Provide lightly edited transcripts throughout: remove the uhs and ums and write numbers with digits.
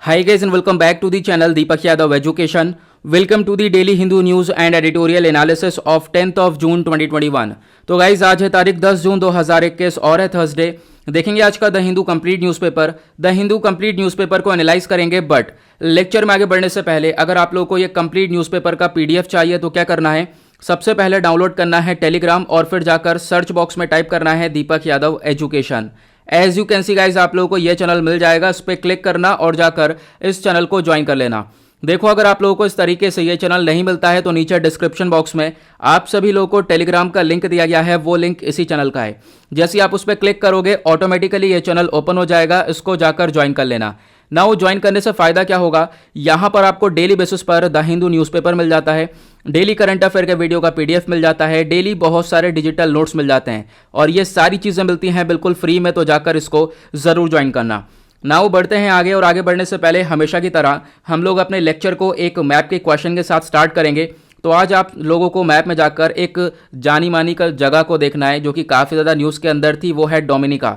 Hi guys and welcome back to the channel Deepak Yadav Education. Welcome to the Daily Hindu News and Editorial Analysis of 10th of June 2021. तो guys आज है तारीख 10 जून 2021 और है Thursday. देखेंगे आज का the Hindu complete newspaper. The Hindu complete newspaper को एनालाइज करेंगे, बट लेक्चर में आगे बढ़ने से पहले अगर आप लोगों को ये कंप्लीट न्यूज़पेपर का पीडीएफ चाहिए तो क्या करना है, सबसे पहले डाउनलोड करना है टेलीग्राम और फिर जाकर सर्च बॉक्स में टाइप करना है Deepak Yadav education. As you can see guys आप लोगों को यह चैनल मिल जाएगा, इस पर क्लिक करना और जाकर इस चैनल को ज्वाइन कर लेना। देखो अगर आप लोगों को इस तरीके से ये चैनल नहीं मिलता है तो नीचे डिस्क्रिप्शन बॉक्स में आप सभी लोगों को टेलीग्राम का लिंक दिया गया है, वो लिंक इसी चैनल का है। जैसे आप उस पर क्लिक करोगे ऑटोमेटिकली ये चैनल ओपन हो जाएगा, इसको जाकर ज्वाइन कर लेना। नाउ ज्वाइन करने से फायदा क्या होगा, यहां पर आपको डेली बेसिस पर द हिंदू न्यूज़पेपर मिल जाता है, डेली करंट अफेयर के वीडियो का पीडीएफ मिल जाता है, डेली बहुत सारे डिजिटल नोट्स मिल जाते हैं और ये सारी चीज़ें मिलती हैं बिल्कुल फ्री में, तो जाकर इसको ज़रूर ज्वाइन करना। नाउ बढ़ते हैं आगे, और आगे बढ़ने से पहले हमेशा की तरह हम लोग अपने लेक्चर को एक मैप के क्वेश्चन के साथ स्टार्ट करेंगे। तो आज आप लोगों को मैप में जाकर एक जानी मानी का जगह को देखना है जो कि काफ़ी ज़्यादा न्यूज़ के अंदर थी, वो है डोमिनिका।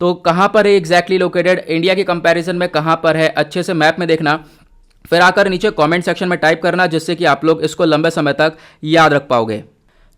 तो कहाँ पर है एग्जैक्टली लोकेटेड, इंडिया के कंपैरिजन में कहाँ पर है, अच्छे से मैप में देखना, फिर आकर नीचे कमेंट सेक्शन में टाइप करना, जिससे कि आप लोग इसको लंबे समय तक याद रख पाओगे।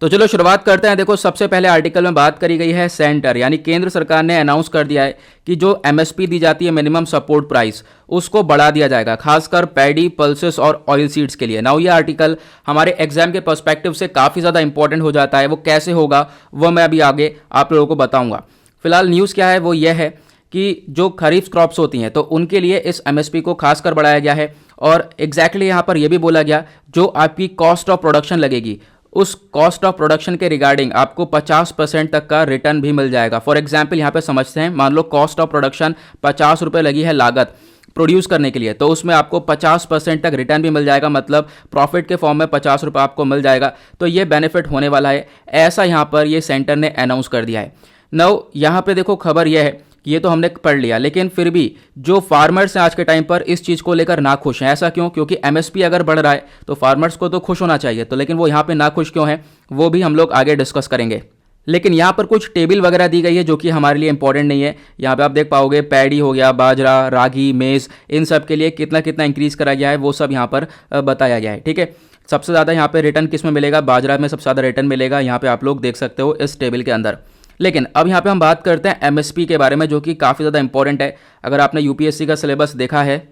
तो चलो शुरुआत करते हैं। देखो सबसे पहले आर्टिकल में बात करी गई है सेंटर, यानी केंद्र सरकार ने अनाउंस कर दिया है कि जो एमएसपी दी जाती है मिनिमम सपोर्ट प्राइस, उसको बढ़ा दिया जाएगा, खासकर पैडी, पल्सेस और ऑयल सीड्स के लिए। नाउ ये आर्टिकल हमारे एग्जाम के पर्सपेक्टिव से काफ़ी ज़्यादा इंपॉर्टेंट हो जाता है। वो कैसे होगा वो मैं अभी आगे आप लोगों को बताऊंगा। फिलहाल न्यूज़ क्या है वो ये है कि जो खरीफ क्रॉप्स होती हैं तो उनके लिए इस एमएसपी को खासकर बढ़ाया गया है, और एग्जैक्टली यहाँ पर यह भी बोला गया जो आपकी कॉस्ट ऑफ प्रोडक्शन लगेगी, उस कॉस्ट ऑफ प्रोडक्शन के रिगार्डिंग आपको 50% तक का रिटर्न भी मिल जाएगा। फॉर एग्जाम्पल यहाँ पे समझते हैं, मान लो कॉस्ट ऑफ प्रोडक्शन 50 रुपये लगी है लागत प्रोड्यूस करने के लिए, तो उसमें आपको 50% तक रिटर्न भी मिल जाएगा, मतलब प्रॉफिट के फॉर्म में 50 रुपये आपको मिल जाएगा। तो ये बेनिफिट होने वाला है, ऐसा यहाँ पर ये सेंटर ने अनाउंस कर दिया है। नाउ यहाँ पे देखो खबर यह है कि ये तो हमने पढ़ लिया, लेकिन फिर भी जो फार्मर्स हैं आज के टाइम पर इस चीज़ को लेकर ना खुश हैं। ऐसा क्यों? क्योंकि एमएसपी अगर बढ़ रहा है तो फार्मर्स को तो खुश होना चाहिए, तो लेकिन वो यहाँ पे ना खुश क्यों हैं वो भी हम लोग आगे डिस्कस करेंगे। लेकिन यहाँ पर कुछ टेबल वगैरह दी गई है जो कि हमारे लिए इंपॉर्टेंट नहीं है। यहाँ पे आप देख पाओगे पैडी हो गया, बाजरा, रागी, मेज़, इन सब के लिए कितना कितना इंक्रीज़ करा गया है वो सब यहाँ पर बताया गया है। ठीक है, सबसे ज़्यादा यहाँ पे रिटर्न किस में मिलेगा, बाजरा में सबसे ज़्यादा रिटर्न मिलेगा, यहाँ पे आप लोग देख सकते हो इस टेबल के अंदर। लेकिन अब यहाँ पे हम बात करते हैं एमएसपी के बारे में, जो कि काफ़ी ज़्यादा इंपॉर्टेंट है। अगर आपने यूपीएससी का सिलेबस देखा है,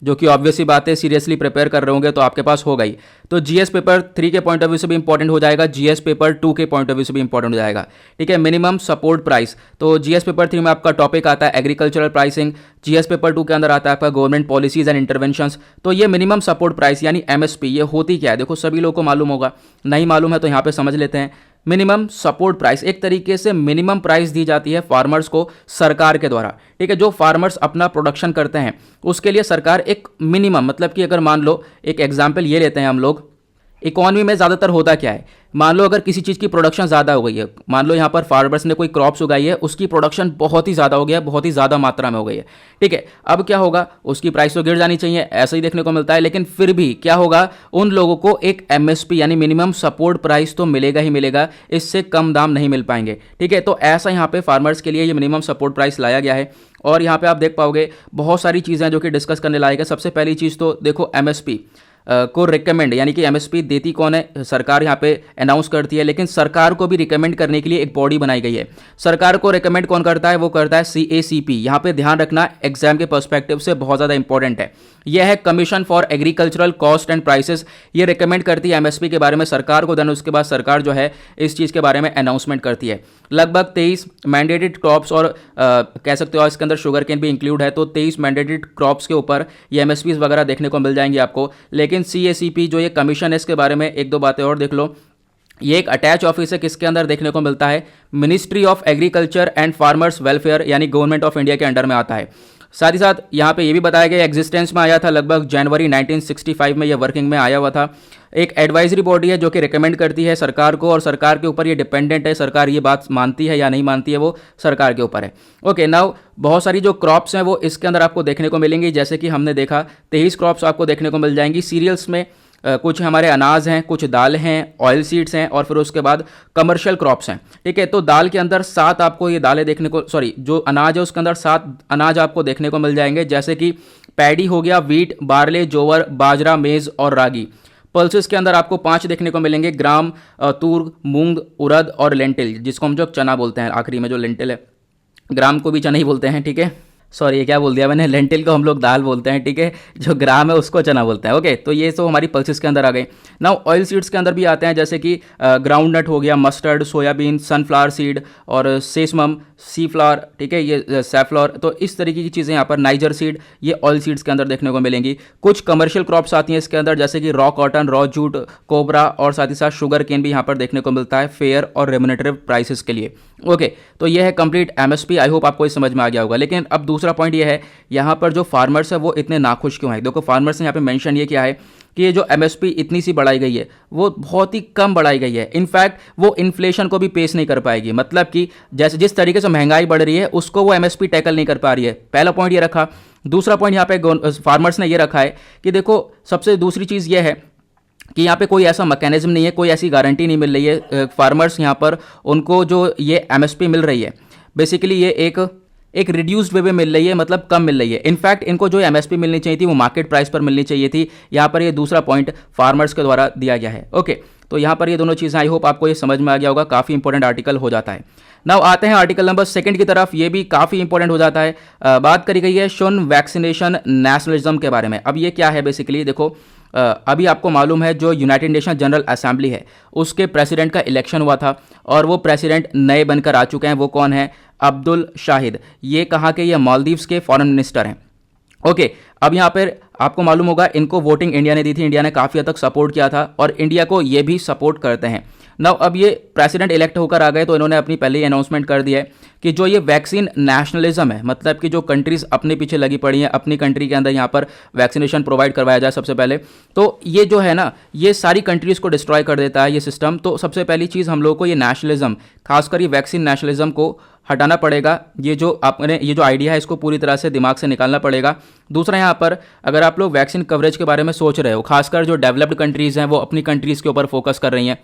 जो कि ऑब्वियसली बात है, सीरियसली प्रिपेयर कर रहे होंगे तो आपके पास हो गई, तो जीएस पेपर 3 के पॉइंट ऑफ व्यू से भी इंपॉर्टेंट हो जाएगा, जीएस पेपर 2 के पॉइंट ऑफ व्यू से भी इंपॉर्टेंट हो जाएगा। ठीक है, मिनिमम सपोर्ट प्राइस, तो जीएस पेपर 3 में आपका टॉपिक आता है एग्रीकल्चरल प्राइसिंग, जीएस पेपर 2 के अंदर आता है आपका गवर्नमेंट पॉलिसीज एंड इंटरवेंशंस। तो ये मिनिमम सपोर्ट प्राइस यानी एमएसपी ये होती क्या है, देखो सभी लोगों को मालूम होगा, नहीं मालूम है तो यहाँ पे समझ लेते हैं। मिनिमम सपोर्ट प्राइस एक तरीके से मिनिमम प्राइस दी जाती है फार्मर्स को सरकार के द्वारा। ठीक है, जो फार्मर्स अपना प्रोडक्शन करते हैं उसके लिए सरकार एक मिनिमम, मतलब कि अगर मान लो एक एग्जांपल ये लेते हैं हम लोग, इकोनॉमी में ज़्यादातर होता क्या है, मान लो अगर किसी चीज़ की प्रोडक्शन ज़्यादा हो गई है, मान लो यहाँ पर फार्मर्स ने कोई क्रॉप्स उगाई है, उसकी प्रोडक्शन बहुत ही ज़्यादा हो गया है, बहुत ही ज़्यादा मात्रा में हो गई है। ठीक है, अब क्या होगा, उसकी प्राइस तो गिर जानी चाहिए, ऐसा ही देखने को मिलता है, लेकिन फिर भी क्या होगा, उन लोगों को एक एमएसपी यानी मिनिमम सपोर्ट प्राइस तो मिलेगा ही मिलेगा, इससे कम दाम नहीं मिल पाएंगे। ठीक है, तो ऐसा यहाँ पे फार्मर्स के लिए ये मिनिमम सपोर्ट प्राइस लाया गया है। और यहाँ पे आप देख पाओगे बहुत सारी चीज़ें जो कि डिस्कस करने लायक है। सबसे पहली चीज़ तो देखो एमएसपी को रिकमेंड, यानी कि एमएसपी देती कौन है, सरकार यहाँ पे अनाउंस करती है, लेकिन सरकार को भी रिकमेंड करने के लिए एक बॉडी बनाई गई है। सरकार को रिकमेंड कौन करता है, वो करता है सीएसीपी। यहाँ पे ध्यान रखना, एग्जाम के पर्सपेक्टिव से बहुत ज़्यादा इंपॉर्टेंट है। यह है commission for agricultural cost and prices, ये रिकमेंड करती है एमएसपी के बारे में सरकार को, देन उसके बाद सरकार जो है इस चीज़ के बारे में अनाउंसमेंट करती है। लगभग 23 मैंडेटेड क्रॉप्स और कह सकते हो इसके अंदर शुगर केन भी इंक्लूड है, तो 23 मैंडेटेड क्रॉप्स के ऊपर ये एमएसपीज वगैरह देखने को मिल जाएंगे आपको। लेकिन सीएसीपी जो ये कमीशन है इसके बारे में एक दो बातें और देख लो। ये एक अटैच ऑफिस है, किसके अंदर देखने को मिलता है, ministry of agriculture and farmers welfare यानी गवर्नमेंट ऑफ इंडिया के अंडर में आता है। साथ ही साथ यहाँ पे ये भी बताया गया एग्जिस्टेंस में आया था लगभग जनवरी 1965 में, ये वर्किंग में आया हुआ था। एक एडवाइजरी बॉडी है जो कि रिकमेंड करती है सरकार को, और सरकार के ऊपर ये डिपेंडेंट है, सरकार ये बात मानती है या नहीं मानती है वो सरकार के ऊपर है। ओके, नाउ बहुत सारी जो क्रॉप्स हैं वो इसके अंदर आपको देखने को मिलेंगी, जैसे कि हमने देखा 23 क्रॉप्स आपको देखने को मिल जाएंगी। सीरियल्स में कुछ हमारे अनाज हैं, कुछ दाल हैं, ऑयल सीड्स हैं और फिर उसके बाद कमर्शियल क्रॉप्स हैं। ठीक है, तो दाल के अंदर 7 आपको ये दालें देखने को, सॉरी जो अनाज है उसके अंदर 7 अनाज आपको देखने को मिल जाएंगे, जैसे कि पैडी हो गया, वीट, बार्ले, जोवर, बाजरा, मेज और रागी। पल्सेस के अंदर आपको 5 देखने को मिलेंगे, ग्राम, तूर, मूंग, उड़द और लेंटिल, जिसको हम जो चना बोलते हैं, आखिरी में जो लेंटिल है, ग्राम को भी चना ही बोलते हैं। ठीक है, सॉरी ये क्या बोल दिया मैंने, लेंटिल को हम लोग दाल बोलते हैं। ठीक है, जो ग्राम है उसको चना बोलते हैं। ओके, तो ये तो हमारी पल्सेस के अंदर आ गई। नाउ ऑयल सीड्स के अंदर भी आते हैं, जैसे कि ग्राउंड नट हो गया, मस्टर्ड, सोयाबीन, सनफ्लावर सीड और सेसमम, सी फ्लावर। ठीक है, ये सैफ्लॉर, तो इस तरीके की चीज़ें यहाँ पर, नाइजर सीड, ये ऑयल सीड्स के अंदर देखने को मिलेंगी। कुछ कमर्शियल क्रॉप्स आती हैं इसके अंदर, जैसे कि raw cotton, raw jute, cobra और साथ ही साथ शुगर केन भी यहाँ पर देखने को मिलता है फेयर और रेम्युनेटिव प्राइसेस के लिए। ओके, तो ये है कंप्लीट एमएसपी। आई होप आपको ये समझ में आ गया होगा। लेकिन अब दूसरा पॉइंट ये है, यहाँ पर जो फार्मर्स है वो इतने नाखुश क्यों हैं? देखो फार्मर्स ने यहाँ पे मेंशन ये किया है कि ये जो एमएसपी इतनी सी बढ़ाई गई है वो बहुत ही कम बढ़ाई गई है। इनफैक्ट वो इन्फ्लेशन को भी पेश नहीं कर पाएगी, मतलब कि जैसे जिस तरीके से महंगाई बढ़ रही है उसको वो एमएसपी टैकल नहीं कर पा रही है। पहला पॉइंट ये रखा। दूसरा पॉइंट यहाँ पे फार्मर्स ने ये रखा है कि देखो सबसे दूसरी चीज़ ये है कि यहाँ पे कोई ऐसा मैकेनिज्म नहीं है, कोई ऐसी गारंटी नहीं मिल रही है फार्मर्स यहाँ पर, उनको जो ये एमएसपी मिल रही है बेसिकली ये एक रिड्यूस्ड वे में मिल रही है, मतलब कम मिल रही है। इनफैक्ट इनको जो एमएसपी मिलनी चाहिए थी वो मार्केट प्राइस पर मिलनी चाहिए थी। यहाँ पर ये दूसरा पॉइंट फार्मर्स के द्वारा दिया गया है। ओके, तो यहाँ पर ये दोनों चीज़ें, आई होप आपको ये समझ में आ गया होगा। काफ़ी इंपॉर्टेंट आर्टिकल हो जाता है। नाउ आते हैं आर्टिकल नंबर 2 की तरफ। ये भी काफ़ी इंपॉर्टेंट हो जाता है। बात करी गई है शून वैक्सीनेशन नेशनलिज्म के बारे में। अब ये क्या है बेसिकली, देखो अभी आपको मालूम है जो यूनाइटेड नेशन जनरल असेंबली है उसके प्रेसिडेंट का इलेक्शन हुआ था और वो प्रेसिडेंट नए बनकर आ चुके हैं। वो कौन है? अब्दुल शाहिद। ये कहाँ के? ये मालदीव्स के फॉरेन मिनिस्टर हैं। ओके, अब यहाँ पर आपको मालूम होगा इनको वोटिंग इंडिया ने दी थी, इंडिया ने काफ़ी हद तक सपोर्ट किया था और इंडिया को ये भी सपोर्ट करते हैं। नाउ अब ये प्रेसिडेंट इलेक्ट होकर आ गए तो इन्होंने अपनी पहले ही अनाउंसमेंट कर दिया है कि जो ये वैक्सीन नेशनलिज्म है, मतलब कि जो कंट्रीज़ अपने पीछे लगी पड़ी हैं, अपनी कंट्री के अंदर यहाँ पर वैक्सीनेशन प्रोवाइड करवाया जाए सबसे पहले, तो ये जो है ना ये सारी कंट्रीज़ को डिस्ट्रॉय कर देता है ये सिस्टम। तो सबसे पहली चीज़ हम लोगों को ये नेशनलिज्म, खासकर ये वैक्सीन नेशनलिज्म को हटाना पड़ेगा। ये जो आइडिया है इसको पूरी तरह से दिमाग से निकालना पड़ेगा। दूसरा, यहाँ पर अगर आप लोग वैक्सीन कवरेज के बारे में सोच रहे हो, खासकर जो डेवलप्ड कंट्रीज़ हैं वो अपनी कंट्रीज़ के ऊपर फोकस कर रही हैं,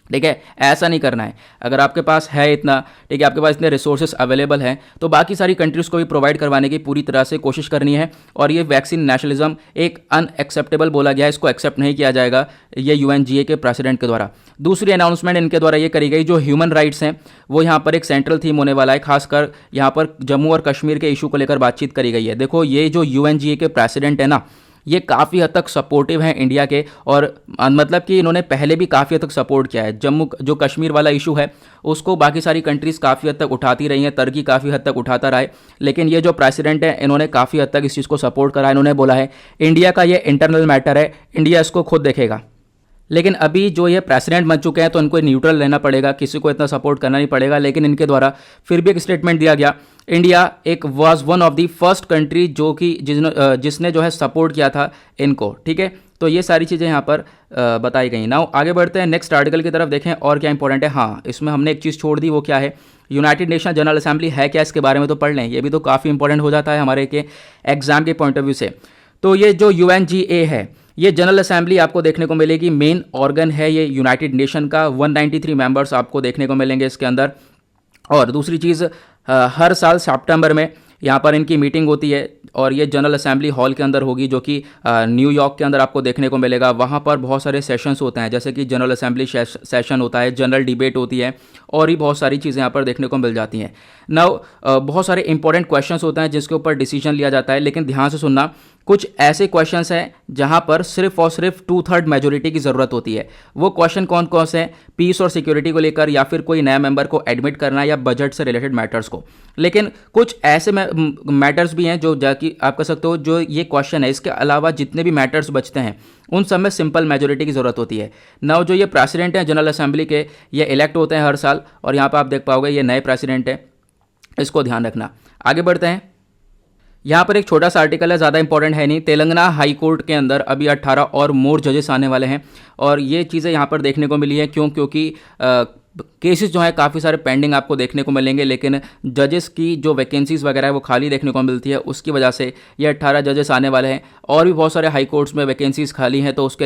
ठीक है, ऐसा नहीं करना है। अगर आपके पास है इतना, ठीक है, आपके पास इतने रिसोर्सेज अवेलेबल हैं तो बाकी सारी कंट्रीज़ को भी प्रोवाइड करवाने की पूरी तरह से कोशिश करनी है। और ये वैक्सीन नेशनलिज्म एक अनएक्सेप्टेबल बोला गया है, इसको एक्सेप्ट नहीं किया जाएगा ये यूएनजीए के प्रेसिडेंट के द्वारा। दूसरी अनाउंसमेंट इनके द्वारा ये करी गई, जो ह्यूमन राइट्स हैं वो यहाँ पर एक सेंट्रल थीम होने वाला है। खासकर यहाँ पर जम्मू और कश्मीर के इशू को लेकर बातचीत करी गई है। देखो ये जो यूएनजीए के प्रेसिडेंट है ना, ये काफ़ी हद तक सपोर्टिव हैं इंडिया के, और मतलब कि इन्होंने पहले भी काफ़ी हद तक सपोर्ट किया है। जम्मू जो कश्मीर वाला इशू है उसको बाकी सारी कंट्रीज़ काफ़ी हद तक उठाती रही हैं, तुर्की काफ़ी हद तक उठाता रहा है, लेकिन ये जो प्रेसिडेंट है इन्होंने काफ़ी हद तक इस चीज़ को सपोर्ट करा है। इन्होंने बोला है इंडिया का ये इंटरनल मैटर है, इंडिया इसको खुद देखेगा। लेकिन अभी जो ये प्रेसिडेंट बन चुके हैं तो इनको न्यूट्रल रहना पड़ेगा, किसी को इतना सपोर्ट करना नहीं पड़ेगा। लेकिन इनके द्वारा फिर भी एक स्टेटमेंट दिया गया, इंडिया एक was one of the first country जो कि जिसने जो है सपोर्ट किया था इनको, ठीक है। तो ये सारी चीज़ें यहाँ पर बताई गई। नाउ आगे बढ़ते हैं नेक्स्ट आर्टिकल की तरफ, देखें और क्या इंपॉर्टेंट है। हाँ, इसमें हमने एक चीज़ छोड़ दी, वो क्या है, यूनाइटेड नेशन जनरल असेंबली है क्या, इसके बारे में तो पढ़ लें, ये भी तो काफ़ी इंपॉर्टेंट हो जाता है हमारे के एग्जाम के पॉइंट ऑफ व्यू से। तो ये जो यूएनजीए है, ये जनरल असेंबली आपको देखने को मिलेगी, मेन ऑर्गन है ये यूनाइटेड नेशन का। 193 मेंबर्स आपको देखने को मिलेंगे इसके अंदर। और दूसरी चीज़, हर साल सितंबर में यहाँ पर इनकी मीटिंग होती है और ये जनरल असेंबली हॉल के अंदर होगी, जो कि न्यूयॉर्क के अंदर आपको देखने को मिलेगा। वहाँ पर बहुत सारे सेशंस होते हैं, जैसे कि जनरल असेंबली सेशन होता है, जनरल डिबेट होती है और भी बहुत सारी चीज़ें यहाँ पर देखने को मिल जाती हैं। नाउ बहुत सारे इंपॉर्टेंट क्वेश्चंस होते हैं जिसके ऊपर डिसीजन लिया जाता है, लेकिन ध्यान से सुनना, कुछ ऐसे क्वेश्चंस हैं जहां पर सिर्फ और सिर्फ 2/3 मेजोरिटी की ज़रूरत होती है। वो क्वेश्चन कौन कौन से हैं? पीस और सिक्योरिटी को लेकर, या फिर कोई नया मेंबर को एडमिट करना, या बजट से रिलेटेड मैटर्स को। लेकिन कुछ ऐसे मैटर्स भी हैं जो जाकि आप कह सकते हो जो ये क्वेश्चन है, इसके अलावा जितने भी मैटर्स बचते हैं उन सब में सिंपल मेजोरिटी की ज़रूरत होती है। नाउ जो ये प्रेसिडेंट हैं जनरल असेंबली के, ये इलेक्ट होते हैं हर साल, और यहाँ पर आप देख पाओगे ये नए प्रेसिडेंट हैं, इसको ध्यान रखना। आगे बढ़ते हैं, यहाँ पर एक छोटा सा आर्टिकल है, ज़्यादा इंपॉर्टेंट है नहीं। तेलंगाना हाई कोर्ट के अंदर अभी 18 और मोर जजेस आने वाले हैं, और ये चीज़ें यहाँ पर देखने को मिली है। क्योंकि केसेस जो है काफ़ी सारे पेंडिंग आपको देखने को मिलेंगे, लेकिन जजेस की जो वैकेंसीज़ वगैरह है वो खाली देखने को मिलती है, उसकी वजह से ये 18 जजेस आने वाले हैं। और भी बहुत सारे हाई कोर्ट्स में वैकेंसीज़ खाली हैं, तो उसके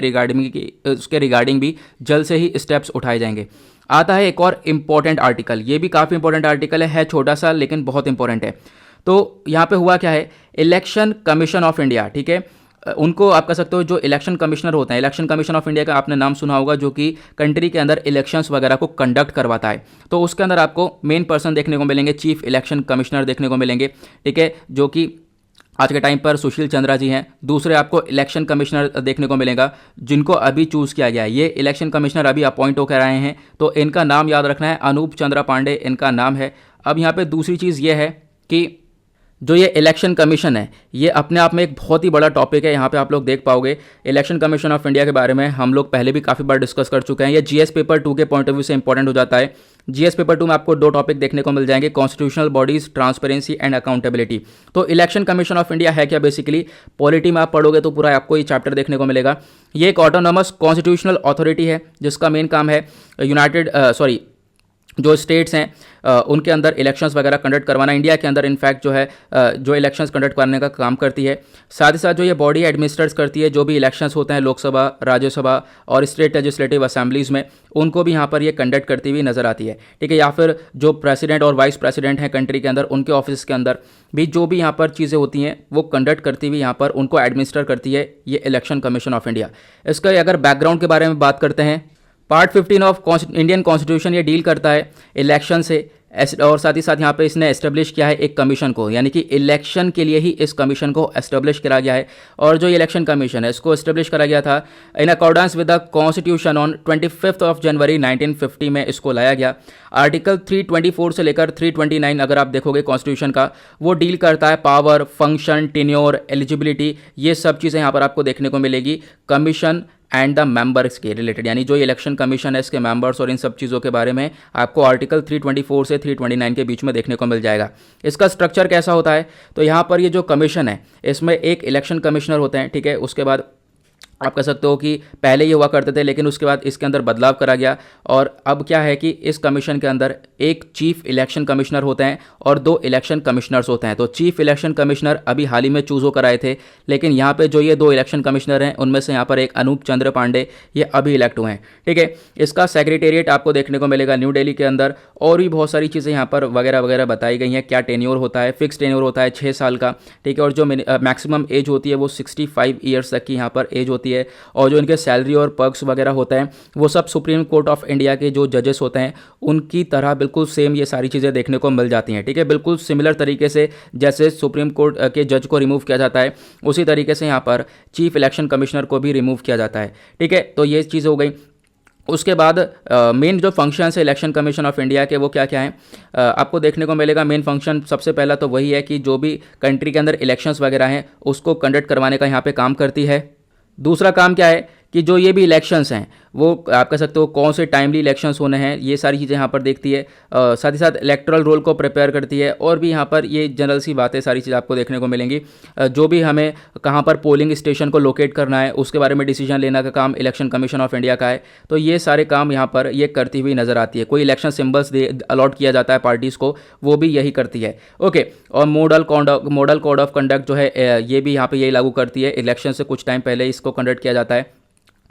रिगार्डिंग भी जल्द से ही स्टेप्स उठाए जाएंगे। आता है एक और इम्पॉर्टेंट आर्टिकल, ये भी काफ़ी इंपॉर्टेंट आर्टिकल है छोटा सा लेकिन बहुत इंपॉर्टेंट है। तो यहाँ पे हुआ क्या है, इलेक्शन कमीशन ऑफ इंडिया, ठीक है, उनको आप कह सकते हो जो इलेक्शन कमिश्नर होते हैं, इलेक्शन कमीशन ऑफ इंडिया का आपने नाम सुना होगा, जो कि कंट्री के अंदर इलेक्शंस वगैरह को कंडक्ट करवाता है। तो उसके अंदर आपको मेन पर्सन देखने को मिलेंगे, चीफ इलेक्शन कमिश्नर देखने को मिलेंगे, ठीक है, जो कि आज के टाइम पर सुशील चंद्रा जी हैं। दूसरे आपको इलेक्शन कमिश्नर देखने को मिलेगा, जिनको अभी चूज़ किया गया है। ये इलेक्शन कमिश्नर अभी अपॉइंट होकर आए हैं, तो इनका नाम याद रखना है, अनूप चंद्रा पांडे इनका नाम है। अब यहाँ पे दूसरी चीज़ ये है कि जो ये इलेक्शन कमीशन है, ये अपने आप में एक बहुत ही बड़ा टॉपिक है। यहाँ पे आप लोग देख पाओगे इलेक्शन कमीशन ऑफ इंडिया के बारे में हम लोग पहले भी काफ़ी बार डिस्कस कर चुके हैं। ये जीएस पेपर 2 के पॉइंट ऑफ व्यू से इंपॉर्टेंट हो जाता है। जीएस पेपर 2 में आपको 2 टॉपिक देखने को मिल जाएंगे, constitutional bodies, transparency and accountability. तो इलेक्शन कमीशन ऑफ इंडिया है क्या, बेसिकली पॉलिटी में आप पढ़ोगे तो पूरा आपको ये चैप्टर देखने को मिलेगा। ये एक ऑटोनॉमस कॉन्स्टिट्यूशनल अथॉरिटी है, जिसका मेन काम है जो स्टेट्स हैं उनके अंदर इलेक्शंस वगैरह कंडक्ट करवाना। इंडिया के अंदर इनफैक्ट जो है जो इलेक्शंस कंडक्ट करने का काम करती है। साथ ही साथ जो ये बॉडी एडमिनिस्ट्रेट करती है जो भी इलेक्शंस होते हैं लोकसभा, राज्यसभा और स्टेट लेजिस्लेटिव असेंबलीज़ में, उनको भी यहाँ पर ये कंडक्ट करती हुई नजर आती है, ठीक है। या फिर जो प्रेसिडेंट और वाइस प्रेसिडेंट हैं कंट्री के अंदर, उनके ऑफिस के अंदर भी जो भी यहाँ पर चीज़ें होती हैं वो कंडक्ट करती हुई यहाँ पर उनको एडमिनिस्टर करती है ये इलेक्शन कमीशन ऑफ इंडिया। इसका अगर बैकग्राउंड के बारे में बात करते हैं, पार्ट 15 ऑफ इंडियन कॉन्स्टिट्यूशन ये डील करता है इलेक्शन से, और साथ ही साथ यहाँ पे इसने एस्टेब्लिश किया है एक कमीशन को, यानी कि इलेक्शन के लिए ही इस कमीशन को एस्टेब्लिश करा गया है। और जो इलेक्शन कमीशन है इसको एस्टेब्लिश करा गया था in accordance with the constitution on 25 of January 1950 में इसको लाया गया। आर्टिकल 324 से लेकर 329 अगर आप देखोगे कॉन्स्टिट्यूशन का, वो डील करता है पावर, फंक्शन, टेन्योर, एलिजिबिलिटी, ये सब चीज़ें यहाँ पर आपको देखने को मिलेगी कमीशन एंड द मेंबर्स के रिलेटेड, यानी जो इलेक्शन कमीशन है इसके मेंबर्स और इन सब चीज़ों के बारे में आपको आर्टिकल 324 से 329 के बीच में देखने को मिल जाएगा। इसका स्ट्रक्चर कैसा होता है, तो यहाँ पर ये जो कमीशन है इसमें एक इलेक्शन कमिश्नर होते हैं, ठीक है। उसके बाद आप कह सकते हो कि पहले ये हुआ करते थे, लेकिन उसके बाद इसके अंदर बदलाव करा गया, और अब क्या है कि इस कमीशन के अंदर एक चीफ इलेक्शन कमिश्नर होते हैं और 2 इलेक्शन कमिश्नर्स होते हैं। तो चीफ इलेक्शन कमिश्नर अभी हाल ही में चूज़ होकर आए थे, लेकिन यहाँ पे जो ये 2 इलेक्शन कमिश्नर हैं उनमें से यहाँ पर एक अनूप चंद्र पांडे ये अभी इलेक्ट हुए हैं, ठीक है। इसका सेक्रेटेरिएट आपको देखने को मिलेगा न्यू दिल्ली के अंदर, और भी बहुत सारी चीज़ें यहाँ पर वगैरह वगैरह बताई गई हैं। क्या टेन्योर होता है, फिक्स टेन्योर होता है 6 साल का, ठीक है, और जो मैक्सिमम एज होती है वो 65 ईयर्स तक की यहाँ पर एज होती है, और जो इनके सैलरी और पर्क्स वगैरह होते हैं वो सब सुप्रीम कोर्ट ऑफ इंडिया के जो जजेस होते हैं उनकी तरह बिल्कुल सेम ये सारी चीज़ें देखने को मिल जाती हैं, ठीक है। बिल्कुल सिमिलर तरीके से जैसे सुप्रीम कोर्ट के जज को रिमूव किया जाता है, उसी तरीके से यहाँ पर चीफ इलेक्शन कमिश्नर को भी रिमूव किया जाता है, ठीक है। तो ये चीज़ हो गई। उसके बाद मेन जो फंक्शंस है इलेक्शन कमीशन ऑफ इंडिया के वो क्या क्या हैं आपको देखने को मिलेगा। मेन फंक्शन सबसे पहला तो वही है कि जो भी कंट्री के अंदर इलेक्शंस वगैरह हैं उसको कंडक्ट करवाने का यहाँ पे काम करती है। दूसरा काम क्या है कि जो ये भी इलेक्शंस हैं वो आप कह सकते हो कौन से टाइमली इलेक्शंस होने हैं, ये सारी चीज़ें यहाँ पर देखती है। साथ ही साथ इलेक्टोरल रोल को प्रिपेयर करती है, और भी यहाँ पर ये जनरल सी बातें सारी चीज़ आपको देखने को मिलेंगी। जो भी हमें कहाँ पर पोलिंग स्टेशन को लोकेट करना है उसके बारे में डिसीजन लेने का काम इलेक्शन कमीशन ऑफ इंडिया का है। तो ये सारे काम यहाँ पर ये करती हुई नज़र आती है। कोई इलेक्शन सिम्बल्स अलॉट किया जाता है पार्टीज़ को, वो भी यही करती है, ओके। और मॉडल कोड ऑफ कंडक्ट जो है ये भी यहाँ पर यही लागू करती है। इलेक्शन से कुछ टाइम पहले इसको कंडक्ट किया जाता है।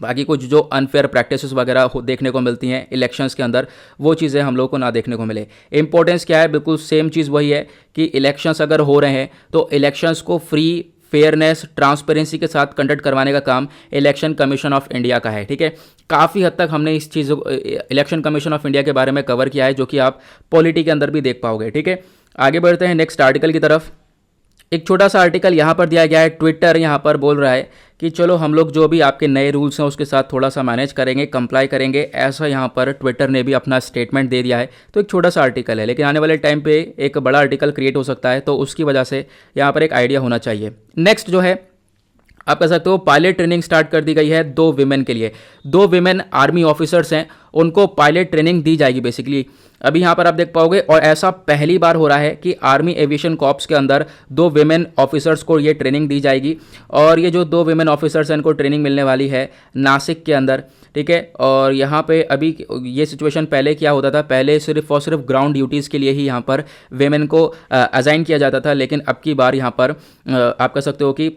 बाकी कुछ जो अनफेयर प्रैक्टिसेस वगैरह देखने को मिलती हैं इलेक्शंस के अंदर, वो चीज़ें हम लोग को ना देखने को मिले। इंपॉर्टेंस क्या है, बिल्कुल सेम चीज़ वही है कि इलेक्शंस अगर हो रहे हैं तो इलेक्शंस को फ्री, फेयरनेस, ट्रांसपेरेंसी के साथ कंडक्ट करवाने का काम इलेक्शन कमीशन ऑफ इंडिया का है, ठीक है। काफ़ी हद तक हमने इस चीज़ इलेक्शन कमीशन ऑफ इंडिया के बारे में कवर किया है, जो कि आप पॉलिटी के अंदर भी देख पाओगे, ठीक है। आगे बढ़ते हैं नेक्स्ट आर्टिकल की तरफ। एक छोटा सा आर्टिकल यहाँ पर दिया गया है। ट्विटर यहाँ पर बोल रहा है कि चलो हम लोग जो भी आपके नए रूल्स हैं उसके साथ थोड़ा सा मैनेज करेंगे, कंप्लाई करेंगे, ऐसा यहाँ पर ट्विटर ने भी अपना स्टेटमेंट दे दिया है। तो एक छोटा सा आर्टिकल है, लेकिन आने वाले टाइम पे एक बड़ा आर्टिकल क्रिएट हो सकता है, तो उसकी वजह से यहाँ पर एक आइडिया होना चाहिए। नेक्स्ट जो है आप कह सकते हो पायलट ट्रेनिंग स्टार्ट कर दी गई है 2 विमेन के लिए। 2 विमेन आर्मी ऑफिसर्स हैं, उनको पायलट ट्रेनिंग दी जाएगी बेसिकली। अभी यहाँ पर आप देख पाओगे, और ऐसा पहली बार हो रहा है कि आर्मी एविएशन कॉर्प्स के अंदर 2 विमेन ऑफिसर्स को ये ट्रेनिंग दी जाएगी। और ये जो 2 विमेन ऑफिसर्स हैं इनको ट्रेनिंग मिलने वाली है नासिक के अंदर, ठीक है। और यहाँ पे अभी ये सिचुएशन पहले क्या होता था, पहले सिर्फ और सिर्फ ग्राउंड ड्यूटीज़ के लिए ही यहाँ पर वेमेन को असाइन किया जाता था, लेकिन अब की बार यहाँ पर आप कह सकते हो कि